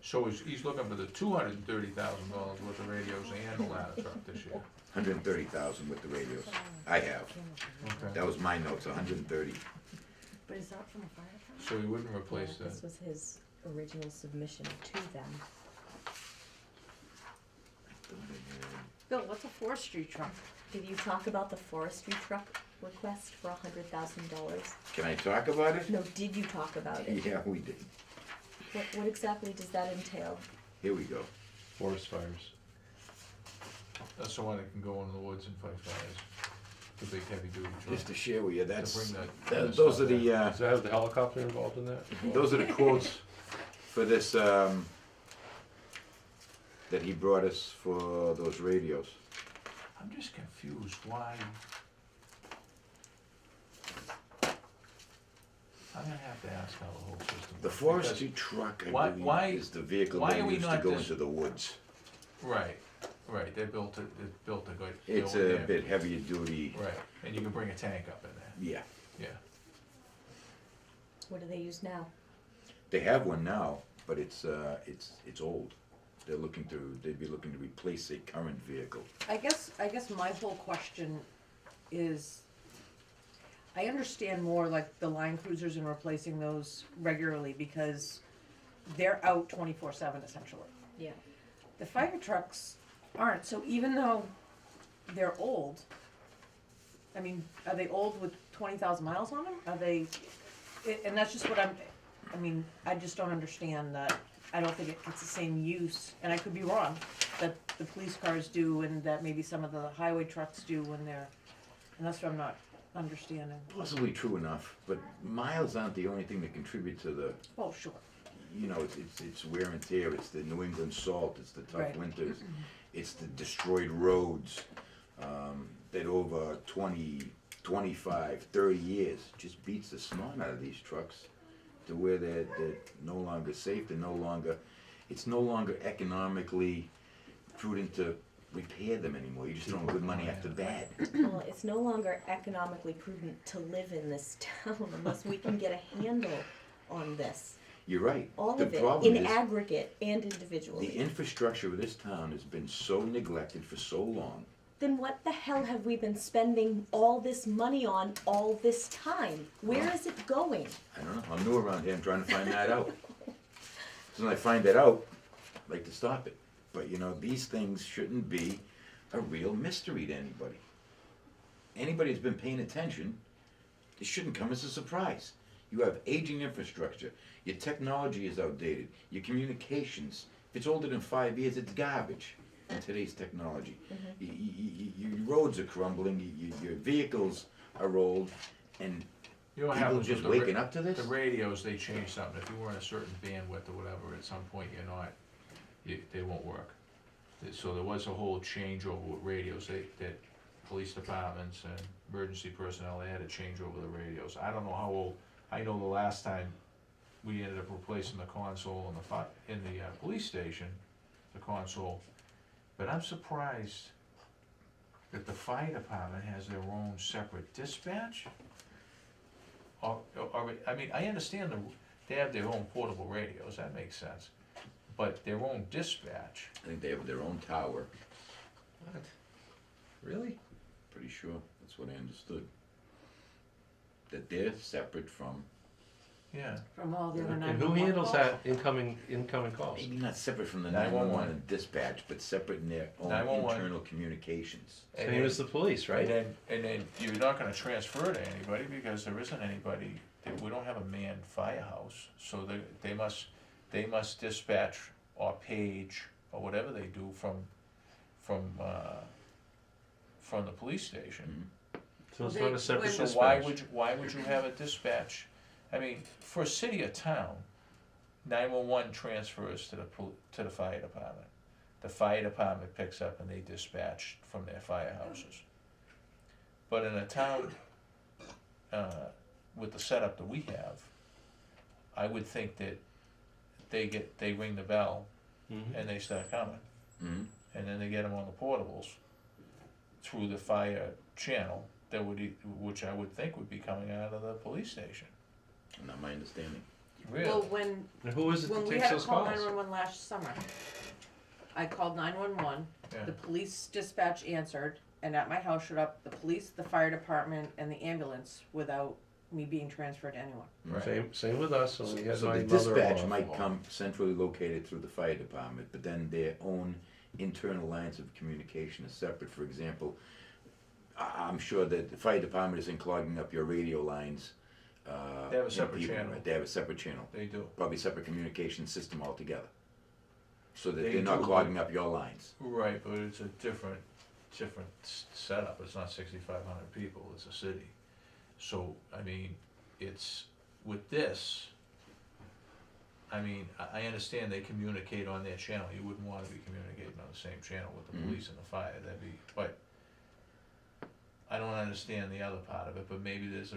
So he's looking for the $230,000 worth of radios and the ladder truck this year. 130,000 with the radios. I have, Okay. that was my notes, 130. But is that from the fire department? So he wouldn't replace Yeah, that. this was his original submission to them. Bill, what's a forestry truck? Did you talk about the forestry truck request for $100,000? Can I talk about it? No, did you talk about it? Yeah, we did. What exactly does that entail? Here we go. Forest fires. That's the one that can go into the woods and fight fires. The big heavy duty truck. Just to share with you, that's, bring that those stuff are the, Does that have the helicopter involved in that? those are the quotes for this, that he brought us for those radios. I'm just confused why. I'm gonna have to ask how the whole system. The works, forestry truck, why- I why- believe, is the vehicle why they are we use to not go just- into the woods. because- Right, they built a good. It's building a there. bit heavier duty, Right, and you can bring a tank up in there, yeah. yeah. What do they use now? They have one now, but it's old. They'd be looking to replace a current vehicle. I guess my whole question is, I understand more like the line cruisers and replacing those regularly because they're out 24/7 essentially. Yeah. The fire trucks aren't, so even though they're old, I mean, are they old with 20,000 miles on them? Are they, and that's just what I mean, I just don't understand that. I don't think it's the same use, and I could be wrong, that the police cars do and that maybe some of the highway trucks do when they're, and that's what I'm not understanding. Possibly true enough, but miles aren't the only thing that contribute to the, Oh, sure. you know, it's wear and tear, it's the New England salt, it's the tough Right. winters, it's the destroyed roads, that over 20 25, 30 years, just beats the snot out of these trucks to where they're no longer safe, it's no longer economically prudent to repair them anymore. You're just throwing good money after bad. Well, it's no longer economically prudent to live in this town unless we can get a handle on this. You're right. All The of it, problem in is aggregate and individually. the infrastructure of this town has been so neglected for so long. Then what the hell have we been spending all this money on all this time? Where is it going? I don't know. I'm new around here. I'm trying to find that out. So when I find that out, I'd like to stop it. But you know, these things shouldn't be a real mystery to anybody. Anybody who's been paying attention, it shouldn't come as a surprise. You have aging infrastructure. Your technology is outdated. Your communications, if it's older than 5 years, it's garbage in today's technology. Your roads are crumbling. Your vehicles are old, and You know what people happens just with the waking up to this. The radios, they change something. If you were in a certain bandwidth or whatever, at some point you're not, they won't work. So there was a whole changeover with radios. That police departments and emergency personnel, they had to change over the radios. I don't know how old. I know the last time we ended up replacing the console in the police station, the console. But I'm surprised that the fire department has their own separate dispatch. I mean, I understand they have their own portable radios, that makes sense. But their own dispatch, I think they have their own tower. What? Really? Pretty sure that's what I understood. That they're separate from, yeah. From all the other And 911 who handles calls? that incoming calls? maybe not separate from the 911. 911 and dispatch, but separate in their own 911. internal communications. And Same then- as the police, right? And then you're not gonna transfer to anybody because there isn't anybody, we don't have a manned firehouse, so they must dispatch or page or whatever they do from the police station. So it's They- not a separate when- So why dispatch. would you have a dispatch? I mean, for a city or town, 911 transfers to the fire department. The fire department picks up and they dispatch from their firehouses. But in a town, with the setup that we have, I would think that they ring the bell Mhm. and they start coming. Mm-hmm. And then they get them on the portables through the fire channel which I would think would be coming out of the police station. Not my understanding. Really? Well, when And who is it When that we takes had to those call calls? 911 last summer, I called 911, Yeah. the police dispatch answered, and at my house showed up the police, the fire department, and the ambulance without me being transferred to anyone. Right. Same with us, so we had So my the mother-in-law. dispatch might come centrally located through the fire department, but then their own internal lines of communication is separate. For example, I'm sure that the fire department isn't clogging up your radio lines. They have a in separate people, channel. right? They have a separate channel, They do. probably separate communication system altogether. So that They they're not do. clogging up your lines. Right, but it's a different setup. It's not 6,500 people, it's a city. So, I mean, it's, with this, I mean, I understand they communicate on their channel. You wouldn't wanna be communicating on the same channel with the Mhm. police and the fire, but I don't understand the other part of it, but maybe there's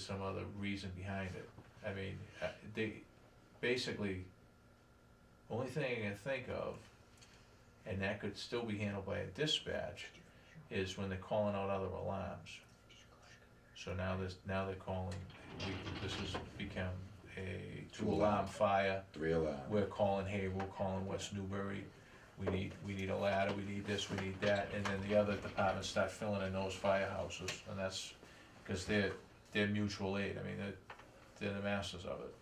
some other reason behind it. I mean, they, basically, only thing I can think of, and that could still be handled by a dispatch, is when they're calling out other alarms. So now they're calling, this has become a 2-alarm fire. 3 alarm. We're calling Haverhill, calling West Newbury, we need a ladder, we need this, we need that, and then the other departments start filling in those firehouses, and that's, cause they're mutual aid, I mean, they're the masters of it.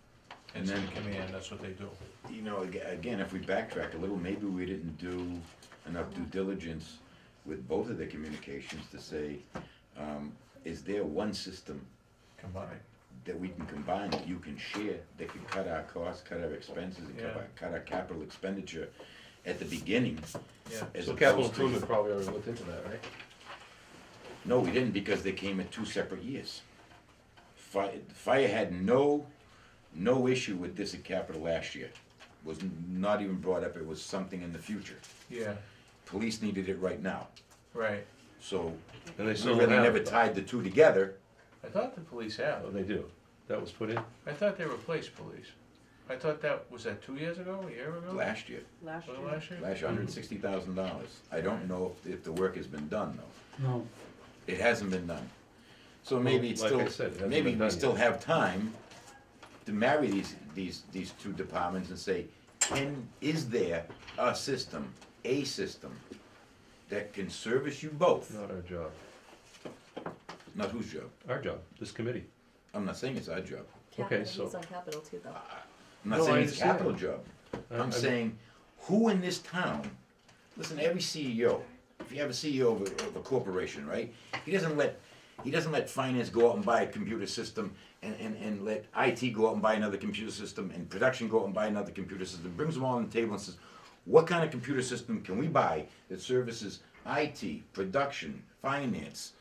And then- Incident command, that's what they do. You know, again, if we backtrack a little, maybe we didn't do enough due diligence with both of the communications to say, is there one system Combined. that we can combine, that you can share, that can cut our costs, cut our expenses, and Yeah. cut our capital expenditure at the beginning? Yeah. as So opposed capital to- improvement probably already looked into that, right? No, we didn't, because they came at 2 separate years. Fire had no issue with this at capital last year. Was not even brought up, it was something in the future. Yeah, Police needed it right now. right. So, And they we still really have never it, though. tied the two together. I thought the police have. Oh, they do. That was put in? I thought they replaced police. I thought was that 2 years ago, a year ago? Last year, Last Was it year. last year? last year, $160,000. I don't know if the work has been done though. No, It hasn't been done. So maybe it's like still, I said, it hasn't maybe been we done still yet. have time to marry these two departments and say, is there a system that can service you both? Not our job. Not whose job? Our job, this committee. I'm not saying it's our job. Okay, Capital, so- he's on Capital too, though. I'm not No, I saying it's a understand. capital job. I I'm saying, who in this town, listen, every CEO, if you have a CEO of a corporation, right? He doesn't let finance go out and buy a computer system and let IT go out and buy another computer system and production go out and buy another computer system. Brings them all on the table and says, what kind of computer system can we buy that services IT, production, finance,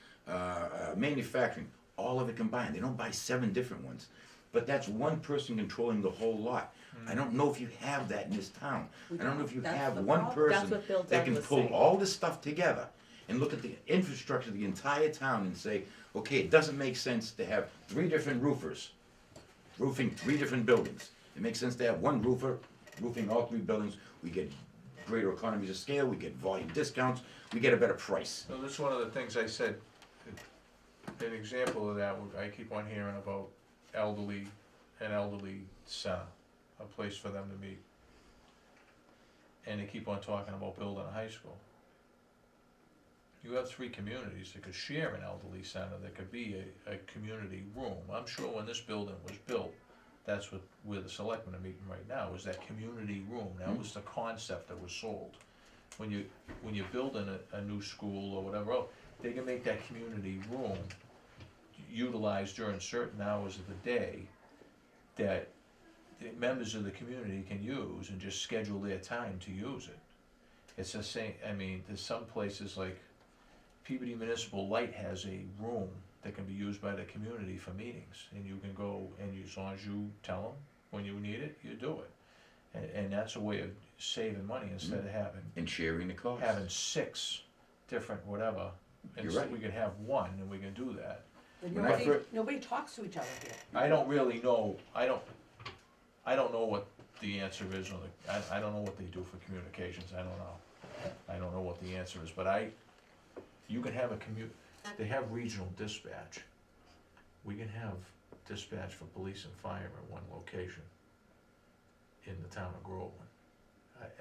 manufacturing, all of it combined? They don't buy 7 different ones. But that's one person controlling the whole lot. I don't know if you have that in this town. I don't know if you That's have the one problem. That's person what Bill that can Douglas pull said. all this stuff together and look at the infrastructure of the entire town and say, okay, it doesn't make sense to have 3 different roofers roofing 3 different buildings. It makes sense to have one roofer roofing all 3 buildings. We get greater economies of scale, we get volume discounts, we get a better price. So this is one of the things I said, an example of that, I keep on hearing about an elderly center, a place for them to meet. And they keep on talking about building a high school. You have 3 communities that could share an elderly center, that could be a community room. I'm sure when this building was built, that's where the selectmen are meeting right now, is that community room. That was the concept that was sold. When you're building a new school or whatever else, they can make that community room utilized during certain hours of the day that the members of the community can use and just schedule their time to use it. It's the same, I mean, there's some places like Peabody Municipal Light has a room that can be used by the community for meetings, and you can go, and as long as you tell them when you need it, you do it. And that's a way of saving money instead of And sharing the cost. having 6 different whatever. You're Instead, right. we could have 1 and we can do that. But When I nobody, fir- nobody talks to each other here. I don't really know, I don't know what the answer is on I don't know what they do for communications, I don't know. I don't know what the answer is, but you can have they have regional dispatch. We can have dispatch for police and fire at one location in the town of Groveland.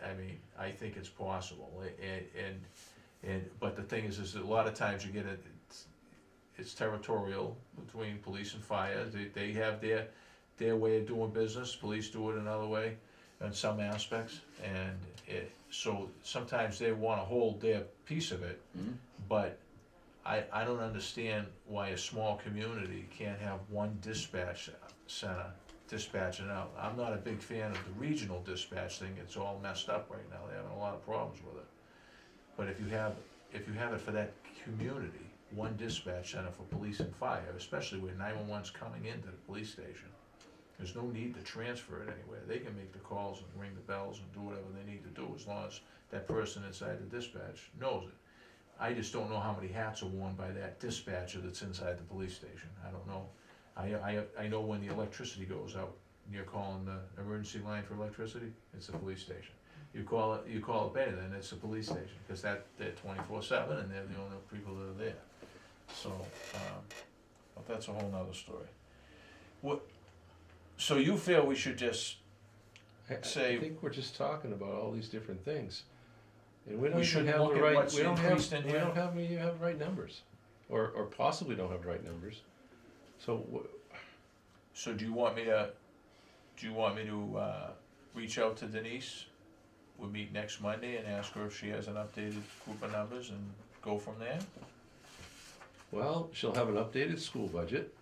I mean, I think it's possible, but the thing is a lot of times you get it's territorial between police and fire. They have their way of doing business. Police do it another way in some aspects, and so sometimes they want to hold their piece of it. Mhm. But I don't understand why a small community can't have one dispatch center dispatching out. I'm not a big fan of the regional dispatch thing. It's all messed up right now. They're having a lot of problems with it. But if you have it for that community, one dispatch center for police and fire, especially where 911's coming into the police station, there's no need to transfer it anywhere. They can make the calls and ring the bells and do whatever they need to do, as long as that person inside the dispatch knows it. I just don't know how many hats are worn by that dispatcher that's inside the police station. I don't know. I know when the electricity goes out, you're calling the emergency line for electricity, it's the police station. You call it Bennington, it's the police station, because they're 24/7 and they're the only people that are there. So, but that's a whole nother story. So you feel we should just, I say- think we're just talking about all these different things. And we We don't should even have look the at right, what's we don't have, increased in we here. don't have, we have the right numbers. Or possibly don't have the right numbers. So, so do you want me to reach out to Denise? We'll meet next Monday and ask her if she has an updated group of numbers and go from there? well, she'll have an updated school budget.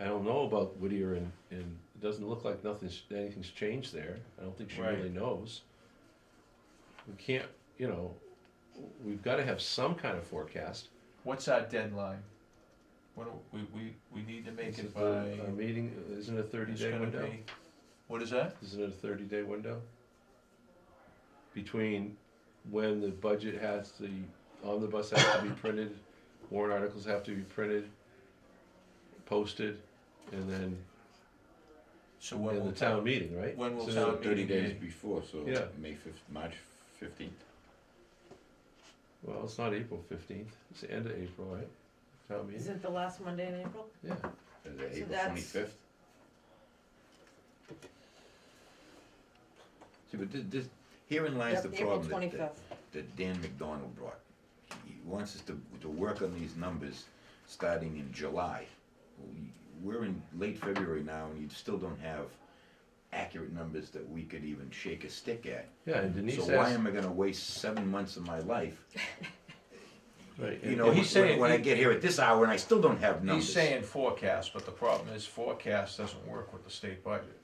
I don't know about Whittier and it doesn't look like anything's changed there. I don't think she Right. really knows. We can't, we've gotta have some kind of forecast. What's our deadline? What do we need to make Is it it by, a meeting, isn't it a it's 30-day gonna window? be, what is that? Isn't it a 30-day window? Between when the budget has the omnibus has to be printed, warrant articles have to be printed, posted, and then So when in will the town meeting, right? when will So town 30 meeting days be? before, so Yeah. March 15th. Well, it's not April 15th, it's the end of April, right? Town meeting, Isn't the last Monday in April? yeah. Is it April that's- 25th? See, but herein lies the Yep, April problem that, 25th. that Dan McDonald brought. He wants us to work on these numbers starting in July. We're in late February now, and you still don't have accurate numbers that we could even shake a stick at. Yeah, and Denise So why asked, am I gonna waste 7 months of my life, right, you and- know, Well, he's saying when I he- get here at this hour and I still don't have numbers? He's saying forecast, but the problem is forecast doesn't work with the state budget.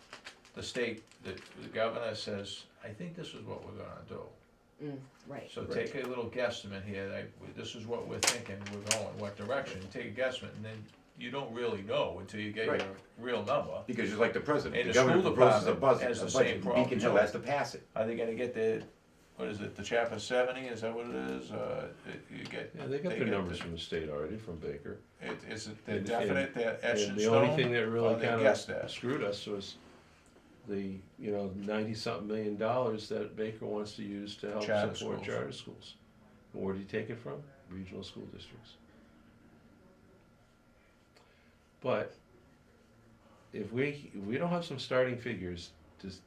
The state, the governor says, I think this is what we're gonna do. Right. So Right. take a little guesstimate here, this is what we're thinking, we're going, what direction, take a guesstimate, and then you don't really know until you get Right. your real number. Because you're like the president, And the the governor school proposes a department budget, has a the same budget, and problem, Beacon Hill too. has to pass it. Are they gonna get the, what is it, the chapter 70, is that what it is? You get, yeah, they got they their get numbers the- from the state already, from Baker. is it, they're And- definite, they're etched in And the only thing stone, that or really they kind guessed of at? screwed us was the, 90-something $million that Baker wants to use to help Charter support schools. charter schools. And where do you take it from? Regional school districts. But if we don't have some starting figures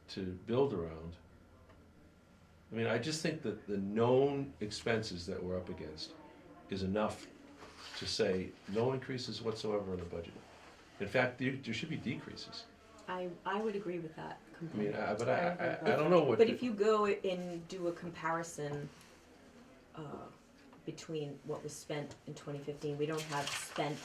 to build around, I mean, I just think that the known expenses that we're up against is enough to say no increases whatsoever in the budget. In fact, there should be decreases. I would agree with that I mean, completely. I don't know what. But if you go and do a comparison between what was spent in 2015, we don't have spent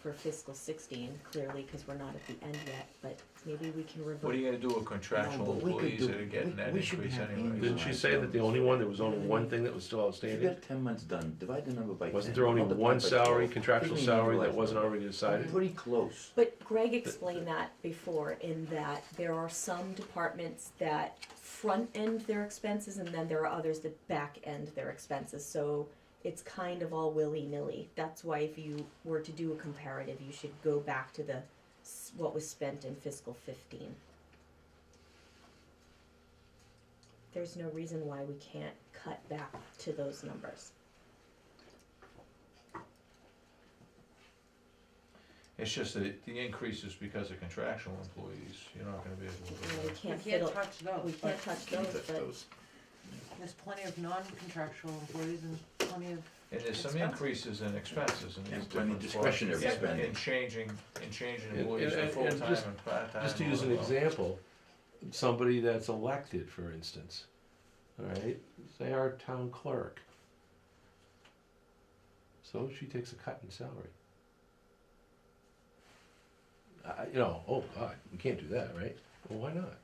for fiscal 16 clearly because we're not at the end yet. But maybe we can revert. What are you gonna do with contractual No, but we could employees do- that are getting that we should increase have anyway? Didn't she say that the only one, there was only one thing that was still If you outstanding? got 10 months done, divide the number by 10. Wasn't there only multiply one by 12. salary, contractual Doesn't mean salary, you that realize wasn't already decided? Pretty close. But Greg explained that before in that there are some departments that front end their expenses and then there are others that back end their expenses. So it's kind of all willy-nilly. That's why if you were to do a comparative, you should go back to what was spent in fiscal 15. There's no reason why we can't cut back to those numbers. It's just that the increase is because of contractual employees, you're not gonna be able You know, to. we We can't can't fiddle, touch those, we but can't touch those, but there's plenty of non-contractual employees and plenty of, And there's some Expenses. increases in expenses in these And plenty different discretionary spots. spending. In changing And- employees and- to and full-time just- and part-time. Just to use an example, somebody that's elected, for instance, all right, say our town clerk. So she takes a cut in salary. Oh God, we can't do that, right? Well, why not?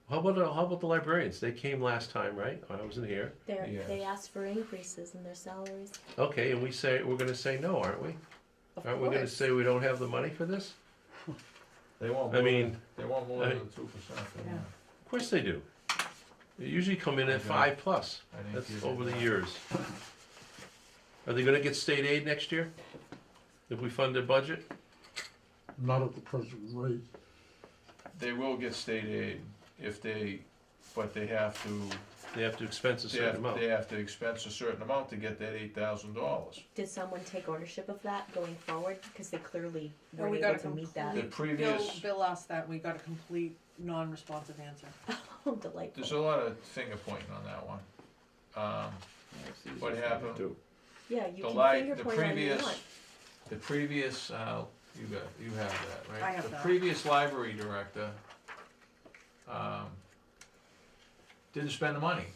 How about the librarians? They came last time, right? I wasn't here. Yes. they asked for increases in their salaries. Okay, and we're gonna say no, aren't we? Of Aren't we gonna course. say we don't have the money for this? They want I more, mean, they want more I- than 2%. Yeah. Of course they do. They usually come in at Okay. 5+. I didn't That's give over you the that. years. Are they gonna get state aid next year? If we fund their budget? Not at the present rate. They will get state aid if but they have to, They have to expense a certain amount. they have to expense a certain amount to get that $8,000. Did someone take ownership of that going forward? Because they clearly no, weren't we got able a to meet that. The complete, previous, Bill asked that, and we got a complete non-responsive answer. Oh, delightful. there's a lot of finger pointing on that one. What happened? Yeah, you The can li- finger the point all you previous- want. The previous, you have that, right? I have The that. previous library director, didn't spend the money.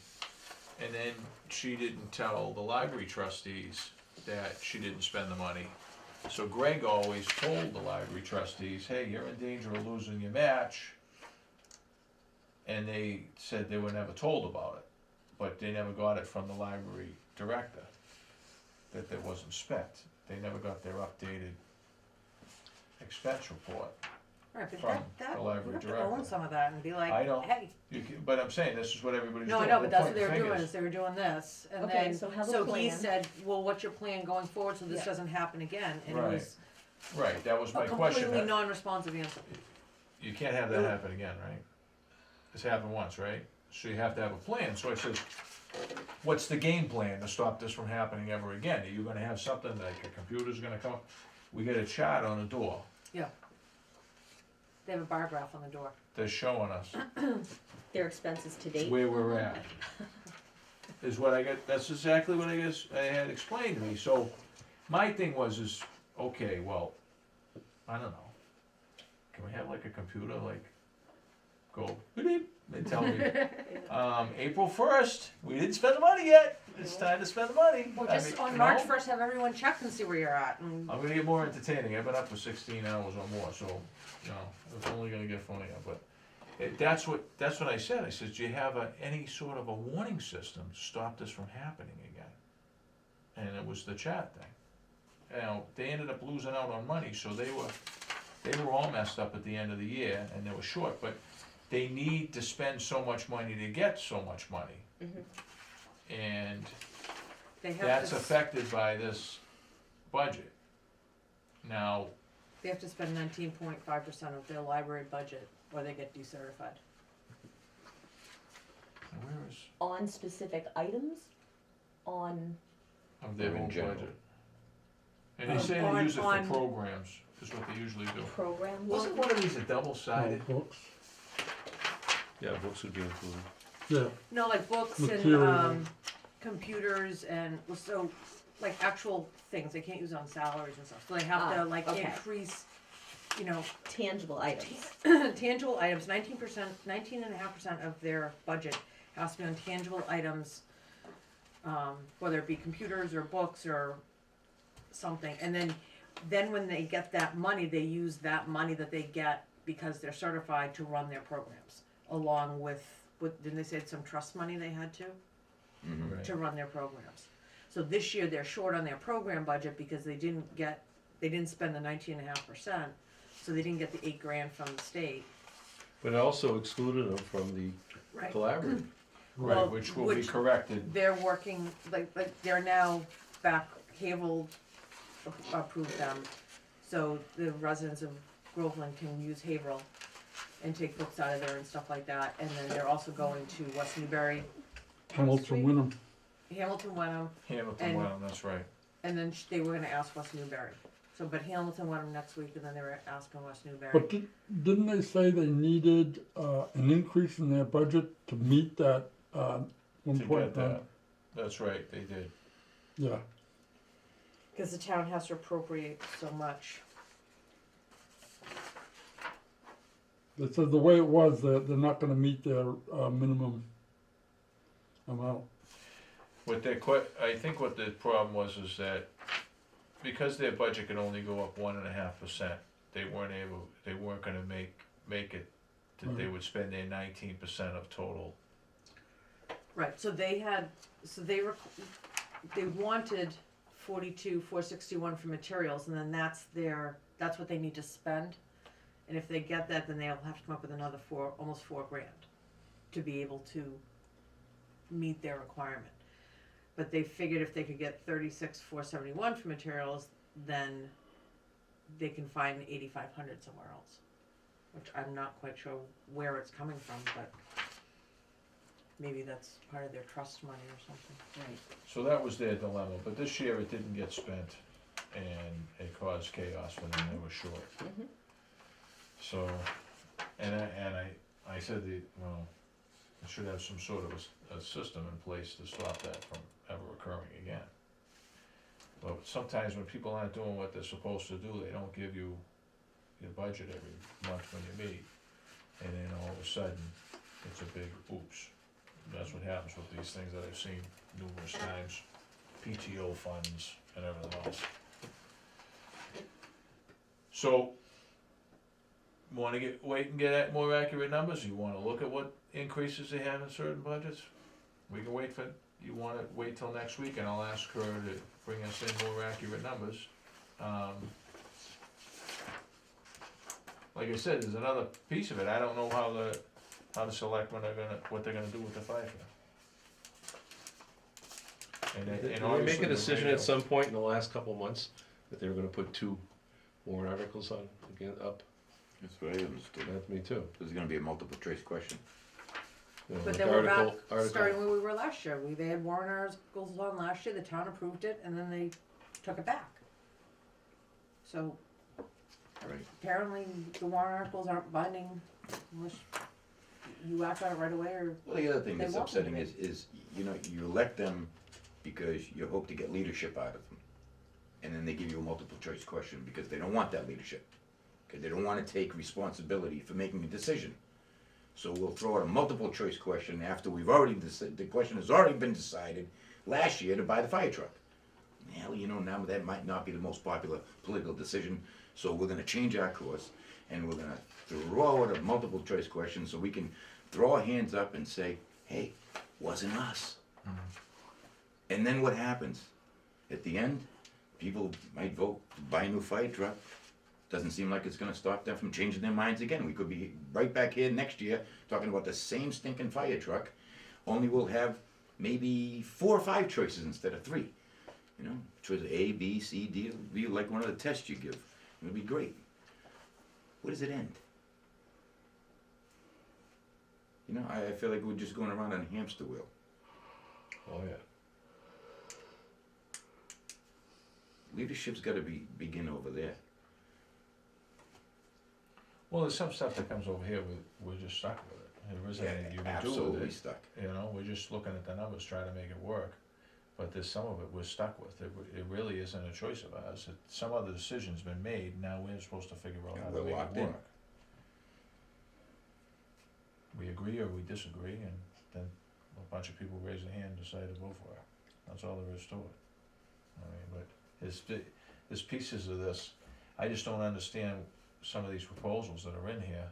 And then she didn't tell the library trustees that she didn't spend the money. So Greg always told the library trustees, hey, you're in danger of losing your match. And they said they were never told about it, but they never got it from the library director, that it wasn't spent. They never got their updated expense report. Right, but from that, the you library have to director. own some of that and be like, I know. hey, But I'm saying, this is what everybody's no, doing. I know, but They're that's what they were pointing doing, fingers. is they were doing this, and Okay, then, so have a so he plan. said, well, what's your plan going forward, so this Yeah. doesn't happen again, and it Right. was Right, that was a my question. completely non-responsive answer. You can't have that happen again, right? It's happened once, right? So you have to have a plan. So I said, what's the game plan to stop this from happening ever again? Are you gonna have something like a computer's gonna come? We get a chart on the door They have a bar graph on the door. that's showing us Their expenses to date. where we're at. Is what I got, that's exactly what I guess I had explained to me. So my thing was, okay, well, I don't know. Can we have like a computer, like, go beep and tell me, April 1st, we didn't spend the money yet. It's time to spend the money. Well, I just mean, on you March know? first, have everyone check and see where you're at, and, I'm gonna get more entertaining. I've been up for 16 hours or more, so, you know, it's only gonna get funnier, but that's what I said. I said, do you have any sort of a warning system to stop this from happening again? And it was the chat thing. Now, they ended up losing out on money, so they were all messed up at the end of the year, and they were short, but they need to spend so much money to get so much money. Mhm. And they have that's to, affected by this budget. Now, they have to spend 19.5% of their library budget, or they get decertified. where is, On specific items, on, of their Or in whole general. budget? And they say they On- use it for on- programs, is what they usually do. programs. Wasn't one of these a double-sided? Books, Yeah, books would be included. yeah, No, like books and, Material. computers and, well, so, like actual things, they can't use on salaries and stuff, so they have to Ah, like okay. increase, you know, Tangible items. tangible items, 19.5% of their budget has to be on tangible items, whether it be computers or books or something, and then when they get that money, they use that money that they get because they're certified to run their programs, along with, didn't they say some trust money they had to? Mhm. Right. To run their programs. So this year, they're short on their program budget because they didn't spend the 19.5%, so they didn't get the $8,000 from the state. But it also excluded them from the Right. collaborative. Right, Well, which will be which- corrected. They're working, like they're now back, Havel approved them, so the residents of Groveland can use Haverhill and take books out of there and stuff like that, and then they're also going to West Newbury, Hamilton, Wyndham. Hamilton, Wenham, Hamilton, and- well, that's right. and then they were gonna ask West Newbury. So, but Hamilton, Wenham next week, and then they were asking West Newbury. But didn't they say they needed, an increase in their budget to meet that, To 1.9? get that. That's right, they did. Yeah, Cause the town has to appropriate so much. they said the way it was, they're not gonna meet their, minimum amount. What I think what the problem was is that because their budget could only go up 1.5%, they weren't gonna make it, that they Right. would spend their 19% of total. Right, so they wanted 461 for materials, and then that's what they need to spend. And if they get that, then they'll have to come up with another almost $4,000 to be able to meet their requirement. But they figured if they could get 36,471 for materials, then they can find 8,500 somewhere else. Which I'm not quite sure where it's coming from, but maybe that's part of their trust money or something. Right. So that was their dilemma, but this year it didn't get spent, and it caused chaos for them, they were short. Mhm. So, and I said, I should have some sort of a system in place to stop that from ever occurring again. But sometimes when people aren't doing what they're supposed to do, they don't give you your budget every month when you meet, and then all of a sudden, it's a big oops. That's what happens with these things that I've seen numerous times, PTO funds and everything else. So, wait and get at more accurate numbers? You wanna look at what increases they have in certain budgets? We can you wanna wait till next week and I'll ask her to bring us in more accurate numbers. like I said, there's another piece of it, I don't know how the selectmen are gonna, what they're gonna do with the fire truck. And Did and they make obviously a the decision radio- at some point in the last couple of months that they were gonna put 2 warrant articles on, again, up? That's what I understood. That's me too. There's gonna be a multiple choice question. You know, But like then we're back, article- starting where we were last year, they had warrant articles on last year, the town approved it, and then they took it back. So Right. apparently the warrant articles aren't binding unless you act on it right away or, Well, the other thing They that's want upsetting them. is, you know, you elect them because you hope to get leadership out of them. And then they give you a multiple choice question because they don't want that leadership. Because they don't wanna take responsibility for making a decision. So we'll throw out a multiple choice question after we've already, the question has already been decided last year to buy the fire truck. Well, you know, now that might not be the most popular political decision, so we're gonna change our course, and we're gonna throw out a multiple choice question so we can throw our hands up and say, hey, wasn't us. And then what happens? At the end, people might vote to buy a new fire truck. Doesn't seem like it's gonna stop them from changing their minds again. We could be right back here next year talking about the same stinking fire truck, only we'll have maybe 4 or 5 choices instead of 3. You know, choice A, B, C, D, it'll be like one of the tests you give. It'll be great. Where does it end? You know, I feel like we're just going around on a hamster wheel. Oh, yeah. Leadership's gotta begin over there. Well, there's some stuff that comes over here, we're just stuck with it, there isn't anything you can do with Absolutely it, stuck. you know, we're just looking at the numbers, trying to make it work. But there's some of it we're stuck with, it really isn't a choice of ours, some other decision's been made, now we're supposed to figure out Yeah, how to we're make locked it in. work. We agree or we disagree, and then a bunch of people raise their hand and decide to vote for it, that's all there is to it. I mean, but there's pieces of this, I just don't understand some of these proposals that are in here,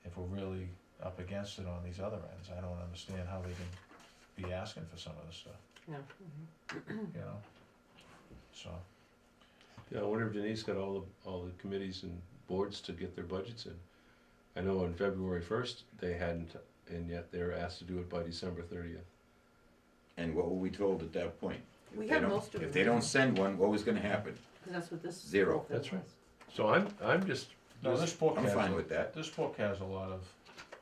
if we're really up against it on these other ends, I don't understand how they can be asking for some of this stuff, you know. you know? So, Yeah, I wonder if Denise got all the committees and boards to get their budgets in. I know on February 1st, they hadn't, and yet they were asked to do it by December 30th. And what were we told at that point? If We they have don't- most of If it they in don't there. send one, what was gonna happen? Cause that's what this. Zero. whole thing That's right. was. So I'm just, no, this book I'm has, fine with that. this book has a lot of,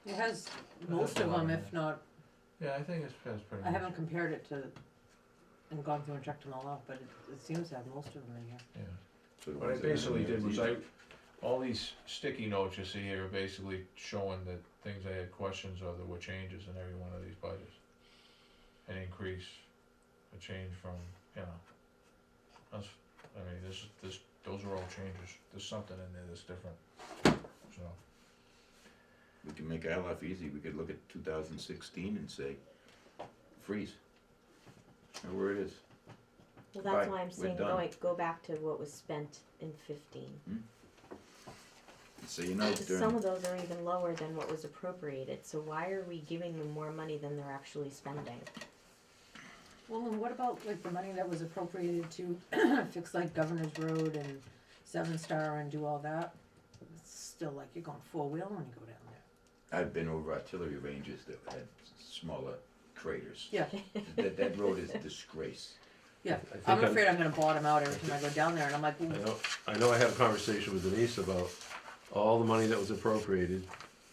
It has It most has a of lot them, in if there. not, yeah, I think it's pretty I much. haven't compared it to, and gone through and checked them all out, but it seems to have most of them in here. Yeah. So the What I ones that are in basically there did was easy. all these sticky notes you see here are basically showing that things I had questions of, there were changes in every one of these budgets. An increase, a change from, you know, that's, I mean, those are all changes, there's something in there that's different, so. We can make our life easy, we could look at 2016 and say, freeze. Know where it is. Well, that's Right, why I'm we're saying done. go back to what was spent in 15. So you know, Because during, some of those are even lower than what was appropriated, so why are we giving them more money than they're actually spending? Well, and what about like the money that was appropriated to fix like Governor's Road and Seven Star and do all that? It's still like you're going 4-wheel when you go down there. I've been over artillery ranges that had smaller craters. Yeah, That road is a disgrace. yeah. I think I'm I'm- afraid I'm gonna bottom out every time I go down there and I'm like, ooh, I know I had a conversation with Denise about all the money that was appropriated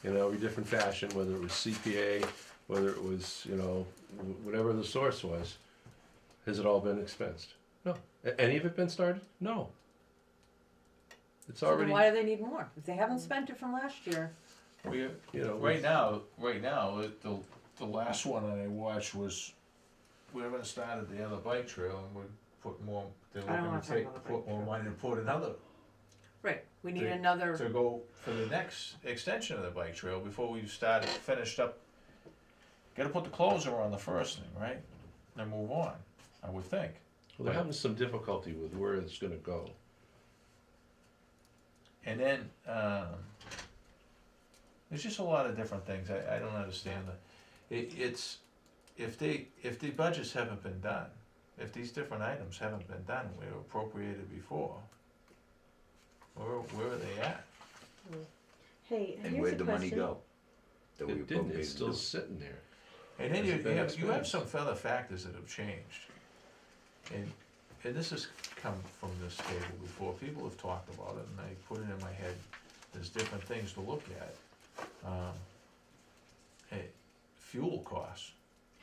in every different fashion, whether it was CPA, whether it was, you know, whatever the source was. Has it all been expensed? No. Any of it been started? No. It's so then already, why do they need more? If they haven't spent it from last year, We, you know. right now, the last one that I watched was, we haven't started the other bike trail and we put more, they're I don't looking wanna to talk take, about the put bike more trail. money to put another, right, we need To- another, to go for the next extension of the bike trail before we started, finished up. Gotta put the closer on the first thing, right? Then move on, I would think. Well, they're having some difficulty with where it's gonna go. And then, there's just a lot of different things, I don't understand it's, if the budgets haven't been done, if these different items haven't been done, we were appropriated before, where are they at? Hey, And here's where'd a the money question. go? That we It didn't, appropriated it's to still do? sitting there. And then Hasn't been you have expensed. some other factors that have changed. And this has come from this table before, people have talked about it, and I put it in my head, there's different things to look at. Hey, fuel costs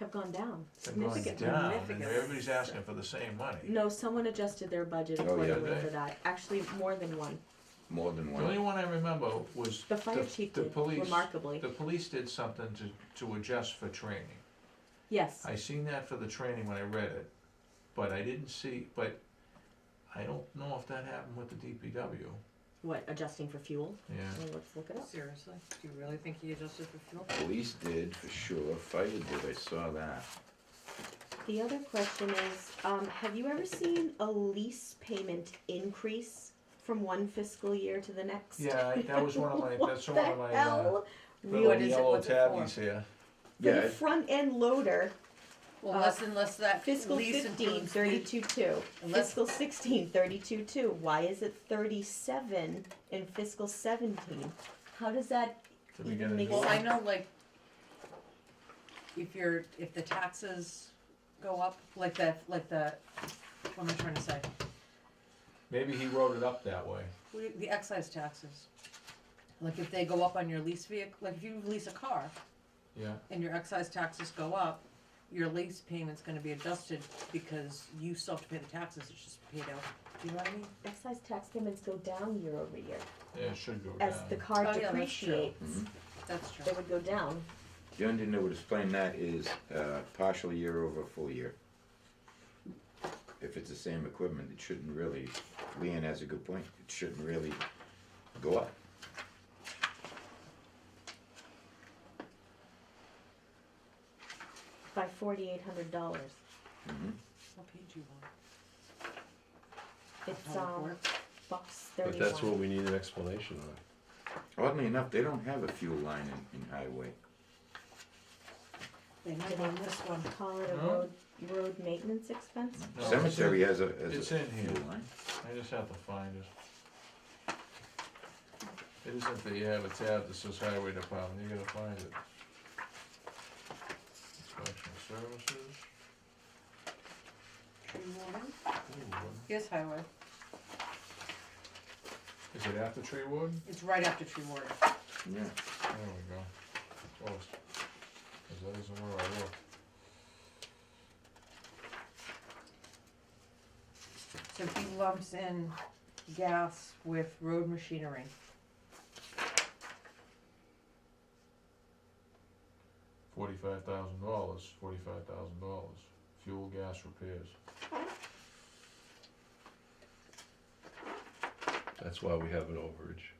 Have gone down have gone significantly. down, and Significantly. everybody's asking for the same money. No, someone adjusted their budget Oh, yeah. accordingly Did they? for that. Actually, more than one. More than The only one. one I remember was The fire chief the did, police. remarkably. The police did something to adjust for training. Yes. I seen that for the training when I read it, but I didn't see, but I don't know if that happened with the DPW, What, adjusting for fuel? yeah. Well, let's look it up. Seriously, do you really think he adjusted for fuel? Police did, for sure, fire did, I saw that. The other question is, have you ever seen a lease payment increase from one fiscal year to the next? Yeah, that was one of my, What that's one of the my, hell? little What is it? yellow What's it tabbies here. For Yeah, the front end loader, Well, Uh, unless that fiscal lease 15, includes 32.2. Unless- Fiscal 16, 32.2. Why is it 37 in fiscal 17? How does that Did we even get a make new Well, one? I know, like, if the taxes go up, like the, what am I trying to say? Maybe he wrote it up that way. The excise taxes. Like if they go up on your lease vehicle, like if you lease a car Yeah, and your excise taxes go up, your lease payment's gonna be adjusted because you still have to pay the taxes, it's just paid out. Do you know what I mean? excise tax payments go down year over year? yeah, it should go As down. the car Oh, yeah, that's true. depreciates, Mhm. That's true. it would go down. The only thing that would explain that is, partial year over full year. If it's the same equipment, it shouldn't really, Leanne has a good point, it shouldn't really go up. By $4,800. Mhm. What page you on? It's How it works? bucks But 31. that's what we need an explanation on. Oddly enough, they don't have a fuel line in highway. They Do might they on this one. call it a No. road maintenance expense? No, it's Cemetery in- has a it's in fuel here. line. I just have to find it. It isn't that you have a tab that says highway department, you gotta find it. Inspection services. Tree warden? Ooh, Here's highway. Is it after tree warden? It's right after tree warden. Yeah. There we go. Close. Cause that isn't where I looked. So he lumps in gas with road machinery. $45,000, fuel, gas, repairs. That's why we have an overage.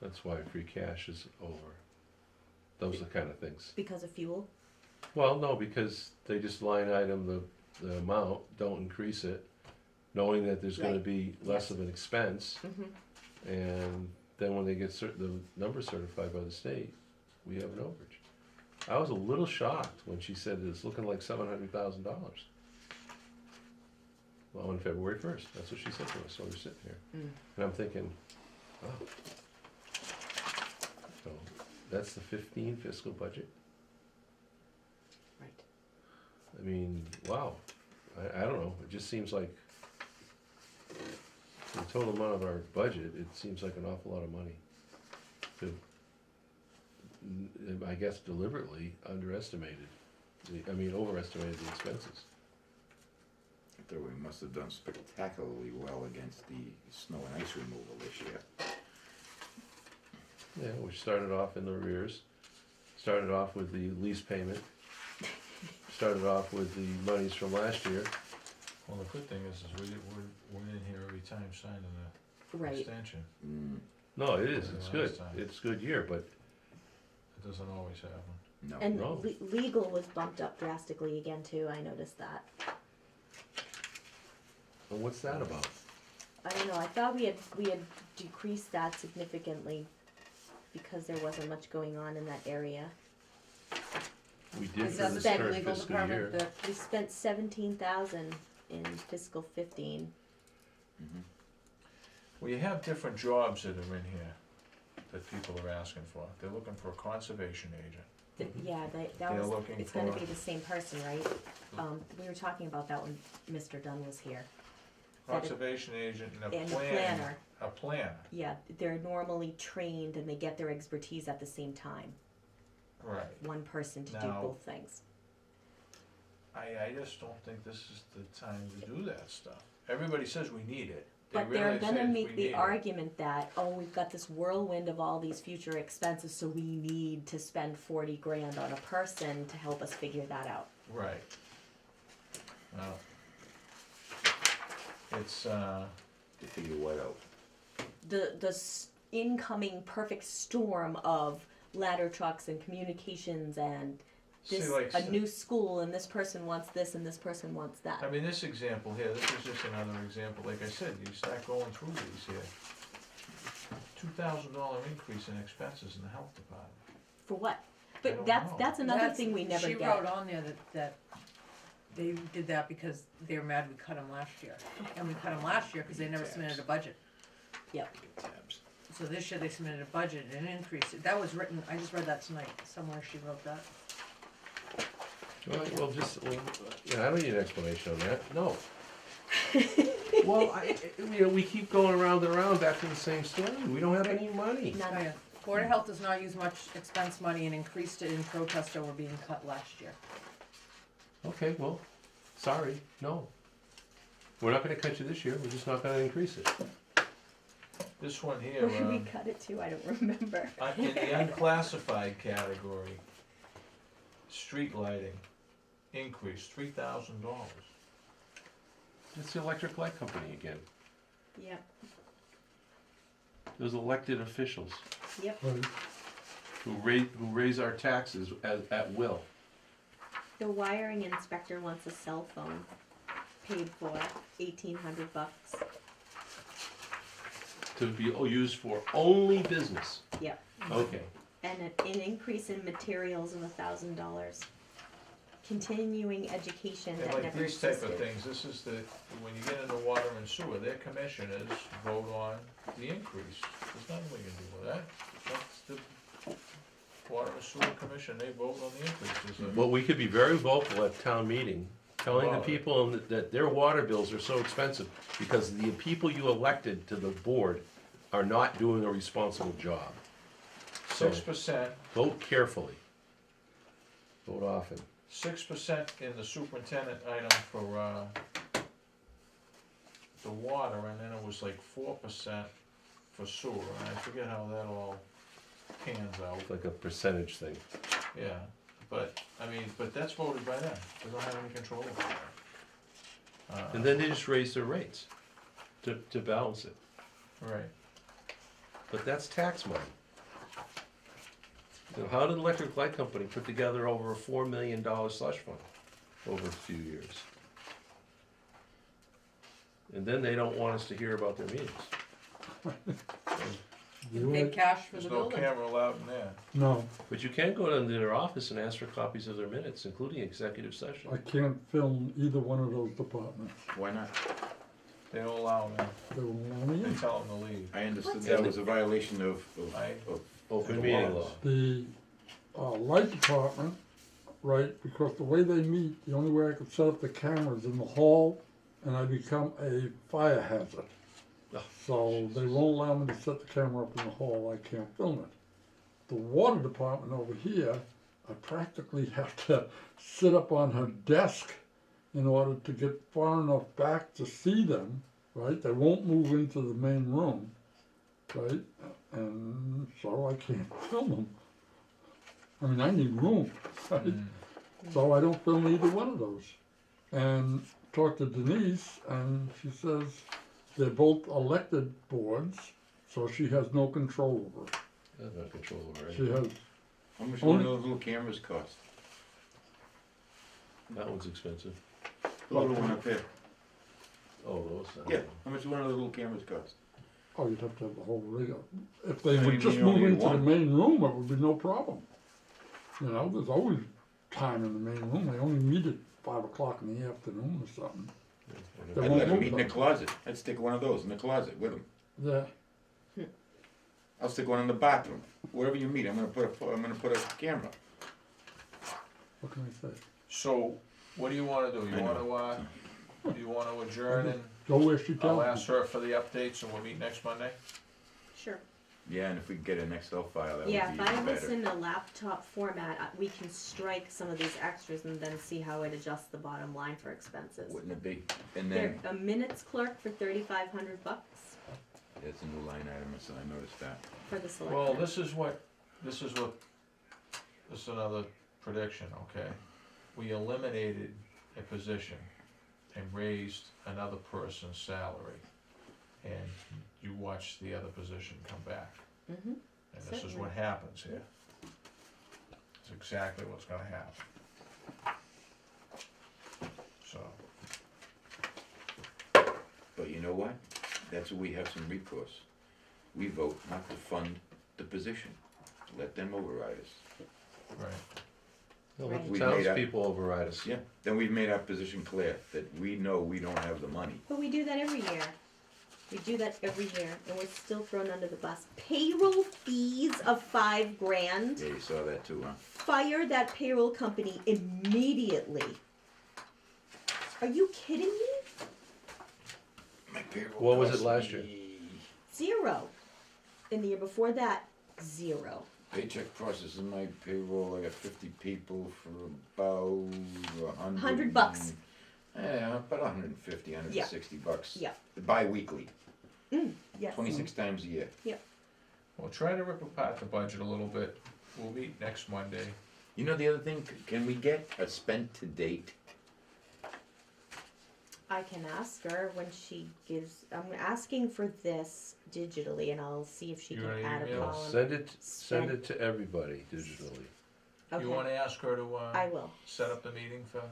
That's why free cash is over. Those are the kind of things. Because of fuel? Well, no, because they just line item the amount, don't increase it, knowing that there's gonna Right. be less of an expense. Mm-hmm. And then when they get the number certified by the state, we have an overage. I was a little shocked when she said it's looking like $700,000. Well, on February 1st, that's what she said to us, so we're sitting here. Mm. And I'm thinking, oh. So, that's the 15 fiscal budget? Right. I mean, wow, I don't know, it just seems like the total amount of our budget, it seems like an awful lot of money to, I guess deliberately overestimated the expenses. I thought we must have done spectacularly well against the snow and ice removal this year. Yeah, which started off in the rears, started off with the lease payment, started off with the monies from last year. Well, the good thing is we're in here every time signing the Right. extension. Mm, No, it is, Yeah, it's last good, time. it's a good year, but It doesn't always happen. no. And No. legal was bumped up drastically again too, I noticed that. well, what's that about? I don't know, I thought we had decreased that significantly because there wasn't much going on in that area. We did Is for that the this same current legal fiscal year. department, We spent 17,000 in fiscal 15. Mhm. Well, you have different jobs that are in here. that people are asking for. They're looking for a conservation agent. Yeah, that They're was, looking it's gonna for- be the same person, right? We were talking about that when Mr. Dunn was here. That it- Conservation agent and a And planner. planner, A planner, yeah, they're normally trained and they get their expertise at the same time. right. One person to do Now- both things. I just don't think this is the time to do that stuff. Everybody says we need it. They But they're really gonna say we make need the it. argument that, oh, we've got this whirlwind of all these future expenses, so we need to spend 40 grand on a person to help us figure that out. Right. Well, it's, To figure what out? The incoming perfect storm of ladder trucks and communications and see, this, like, a new school, and this person wants this and this person wants that. I mean, this example here, this is just another example, like I said, you start going through these here. $2,000 increase in expenses in the health department. For what? I But don't that's know. that's another thing we never She get. wrote on there that they did that because they were mad we cut them last year. And we cut them last year because they never submitted a budget. Yep. Tabs. So this year they submitted a budget and increased. That was written, I just read that tonight, somewhere she wrote that. Well, yeah, I don't need an explanation on that, no. Well, we keep going around and around back to the same story, we don't have any money. None. Oh, yeah. Board of Health does not use much expense money and increased it in protest over being cut last year. Okay, well, sorry, no. We're not gonna cut you this year, we're just not gonna increase it. This one here, Where did we cut it to? I don't remember. in the unclassified category, street lighting, increase $3,000. It's the electric light company again, Yep. those elected officials Yep. Right. who raise our taxes at will. The wiring inspector wants a cell phone paid for $1,800. To be used for only business, Yep. okay. And an increase in materials of $1,000. Continuing education And that like never these type existed. of things, this is when you get into water and sewer, their commissioners vote on the increase. There's nothing we can do with that. That's the water and sewer commission, they vote on the increases. Well, we could be very vocal at town meeting, telling the Well- people that their water bills are so expensive because the people you elected to the board are not doing a responsible job. So 6%, vote carefully. Vote often. 6% in the superintendent item for, the water, and then it was like 4% for sewer, and I forget how that all pans out. It's like a percentage thing. Yeah, but, I mean, but that's voted by them, they don't have any control over that. And then they just raise their rates to balance it. Right, But that's tax money. You know, how did Electric Light Company put together over a $4 million slush fund over a few years? And then they don't want us to hear about their meetings. The They way- cash for there's the no building. camera allowed in there. No, But you can go into their office and ask for copies of their minutes, including executive session. I can't film either one of those departments. Why not? They don't allow them They won't allow me in, they in. tell them to leave. I understood What's that in was a violation of Open the meeting laws. law. The light department, right, because the way they meet, the only way I could set up the cameras in the hall, and I become a fire hazard. Oh, So they won't allow me to set the camera up in the hall, I can't film it. The water department over here, I practically have to sit up on her desk in order to get far enough back to see them, right? They won't move into the main room, right? And so I can't film them. I mean, I need room, right? So I don't film either one of those. And talked to Denise, and she says they're both elected boards, so she has no control over it. That's not control over She it. has, How much Only- one of those little cameras cost? That one's expensive. The little one up there. Oh, those. Yeah, how much one of the little cameras cost? oh, you'd have to have the whole rig up. If they I would mean, just you move only need into the one. main room, it would be no problem. You know, there's always time in the main room, they only meet at 5 o'clock in the afternoon or something. They I'd won't let them move meet in the them. closet. I'd stick one of those in the closet with them. Yeah, I'll stick one in the bathroom. Wherever you meet, I'm gonna put a camera. What can I say? So, what do you wanna do? I know. Do you wanna adjourn and Go where she I'll tells ask me. her for the updates and we'll meet next Monday? Sure. Yeah, and if we could get an Excel file, that would Yeah, be if I even have this better. in a laptop format, we can strike some of these extras and then see how it adjusts the bottom line for expenses. Wouldn't it be? And There, then, a minutes clerk for $3,500 it's a new line item, so I noticed that. for the select. Well, this is another prediction, okay? We eliminated a position and raised another person's salary. And you watch the other position come back. Mm-hmm. And this is Certainly. what happens here. It's exactly what's gonna happen. So, But you know what? That's where we have some recourse. We vote not to fund the position. Let them override us. right, Let Right. the We made townspeople override us. Yeah, then we've made our position clear that we know we don't have the money. But we do that every year. We do that every year, and we're still thrown under the bus. Payroll fees of $5,000. Yeah, you saw that too, huh? Fire that payroll company immediately. Are you kidding me? My payroll What was it cost last year? me- 0. In the year before that, 0. Paycheck processing my payroll, I got 50 people for about $100. Yeah, about 150, $160. Yeah. Bi-weekly, Yes. 26 times a year. well, try to rip apart the budget a little bit. We'll meet next Monday. You know the other thing, can we get a spent to date? I can ask her when she gives. I'm asking for this digitally, and I'll see if she You can want an add a email? column. Send it to everybody digitally. Okay. You wanna ask her to, I will. set up the meeting for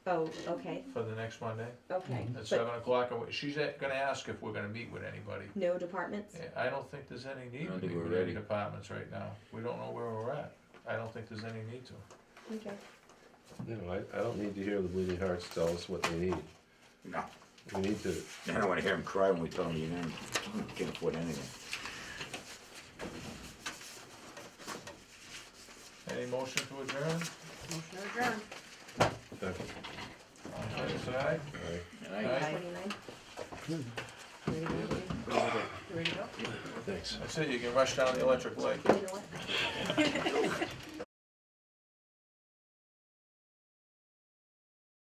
Oh, okay. the next Monday Okay. at But 7 o'clock? She's gonna ask if we're gonna meet with anybody. no departments. Yeah, I don't think there's any need I don't to think meet we're with any ready. departments right now. We don't know where we're at. I don't think there's any need to. Okay. You know, I don't need to hear the bleeding hearts tell us what they need. No. We need to, I don't wanna hear them cry when we tell them you can't afford anything. Any motion to adjourn? Motion to adjourn. All in favor, say aye. And Aye. I, 29. Ready to go? thanks. That's it, you can rush down the electric light. You know what?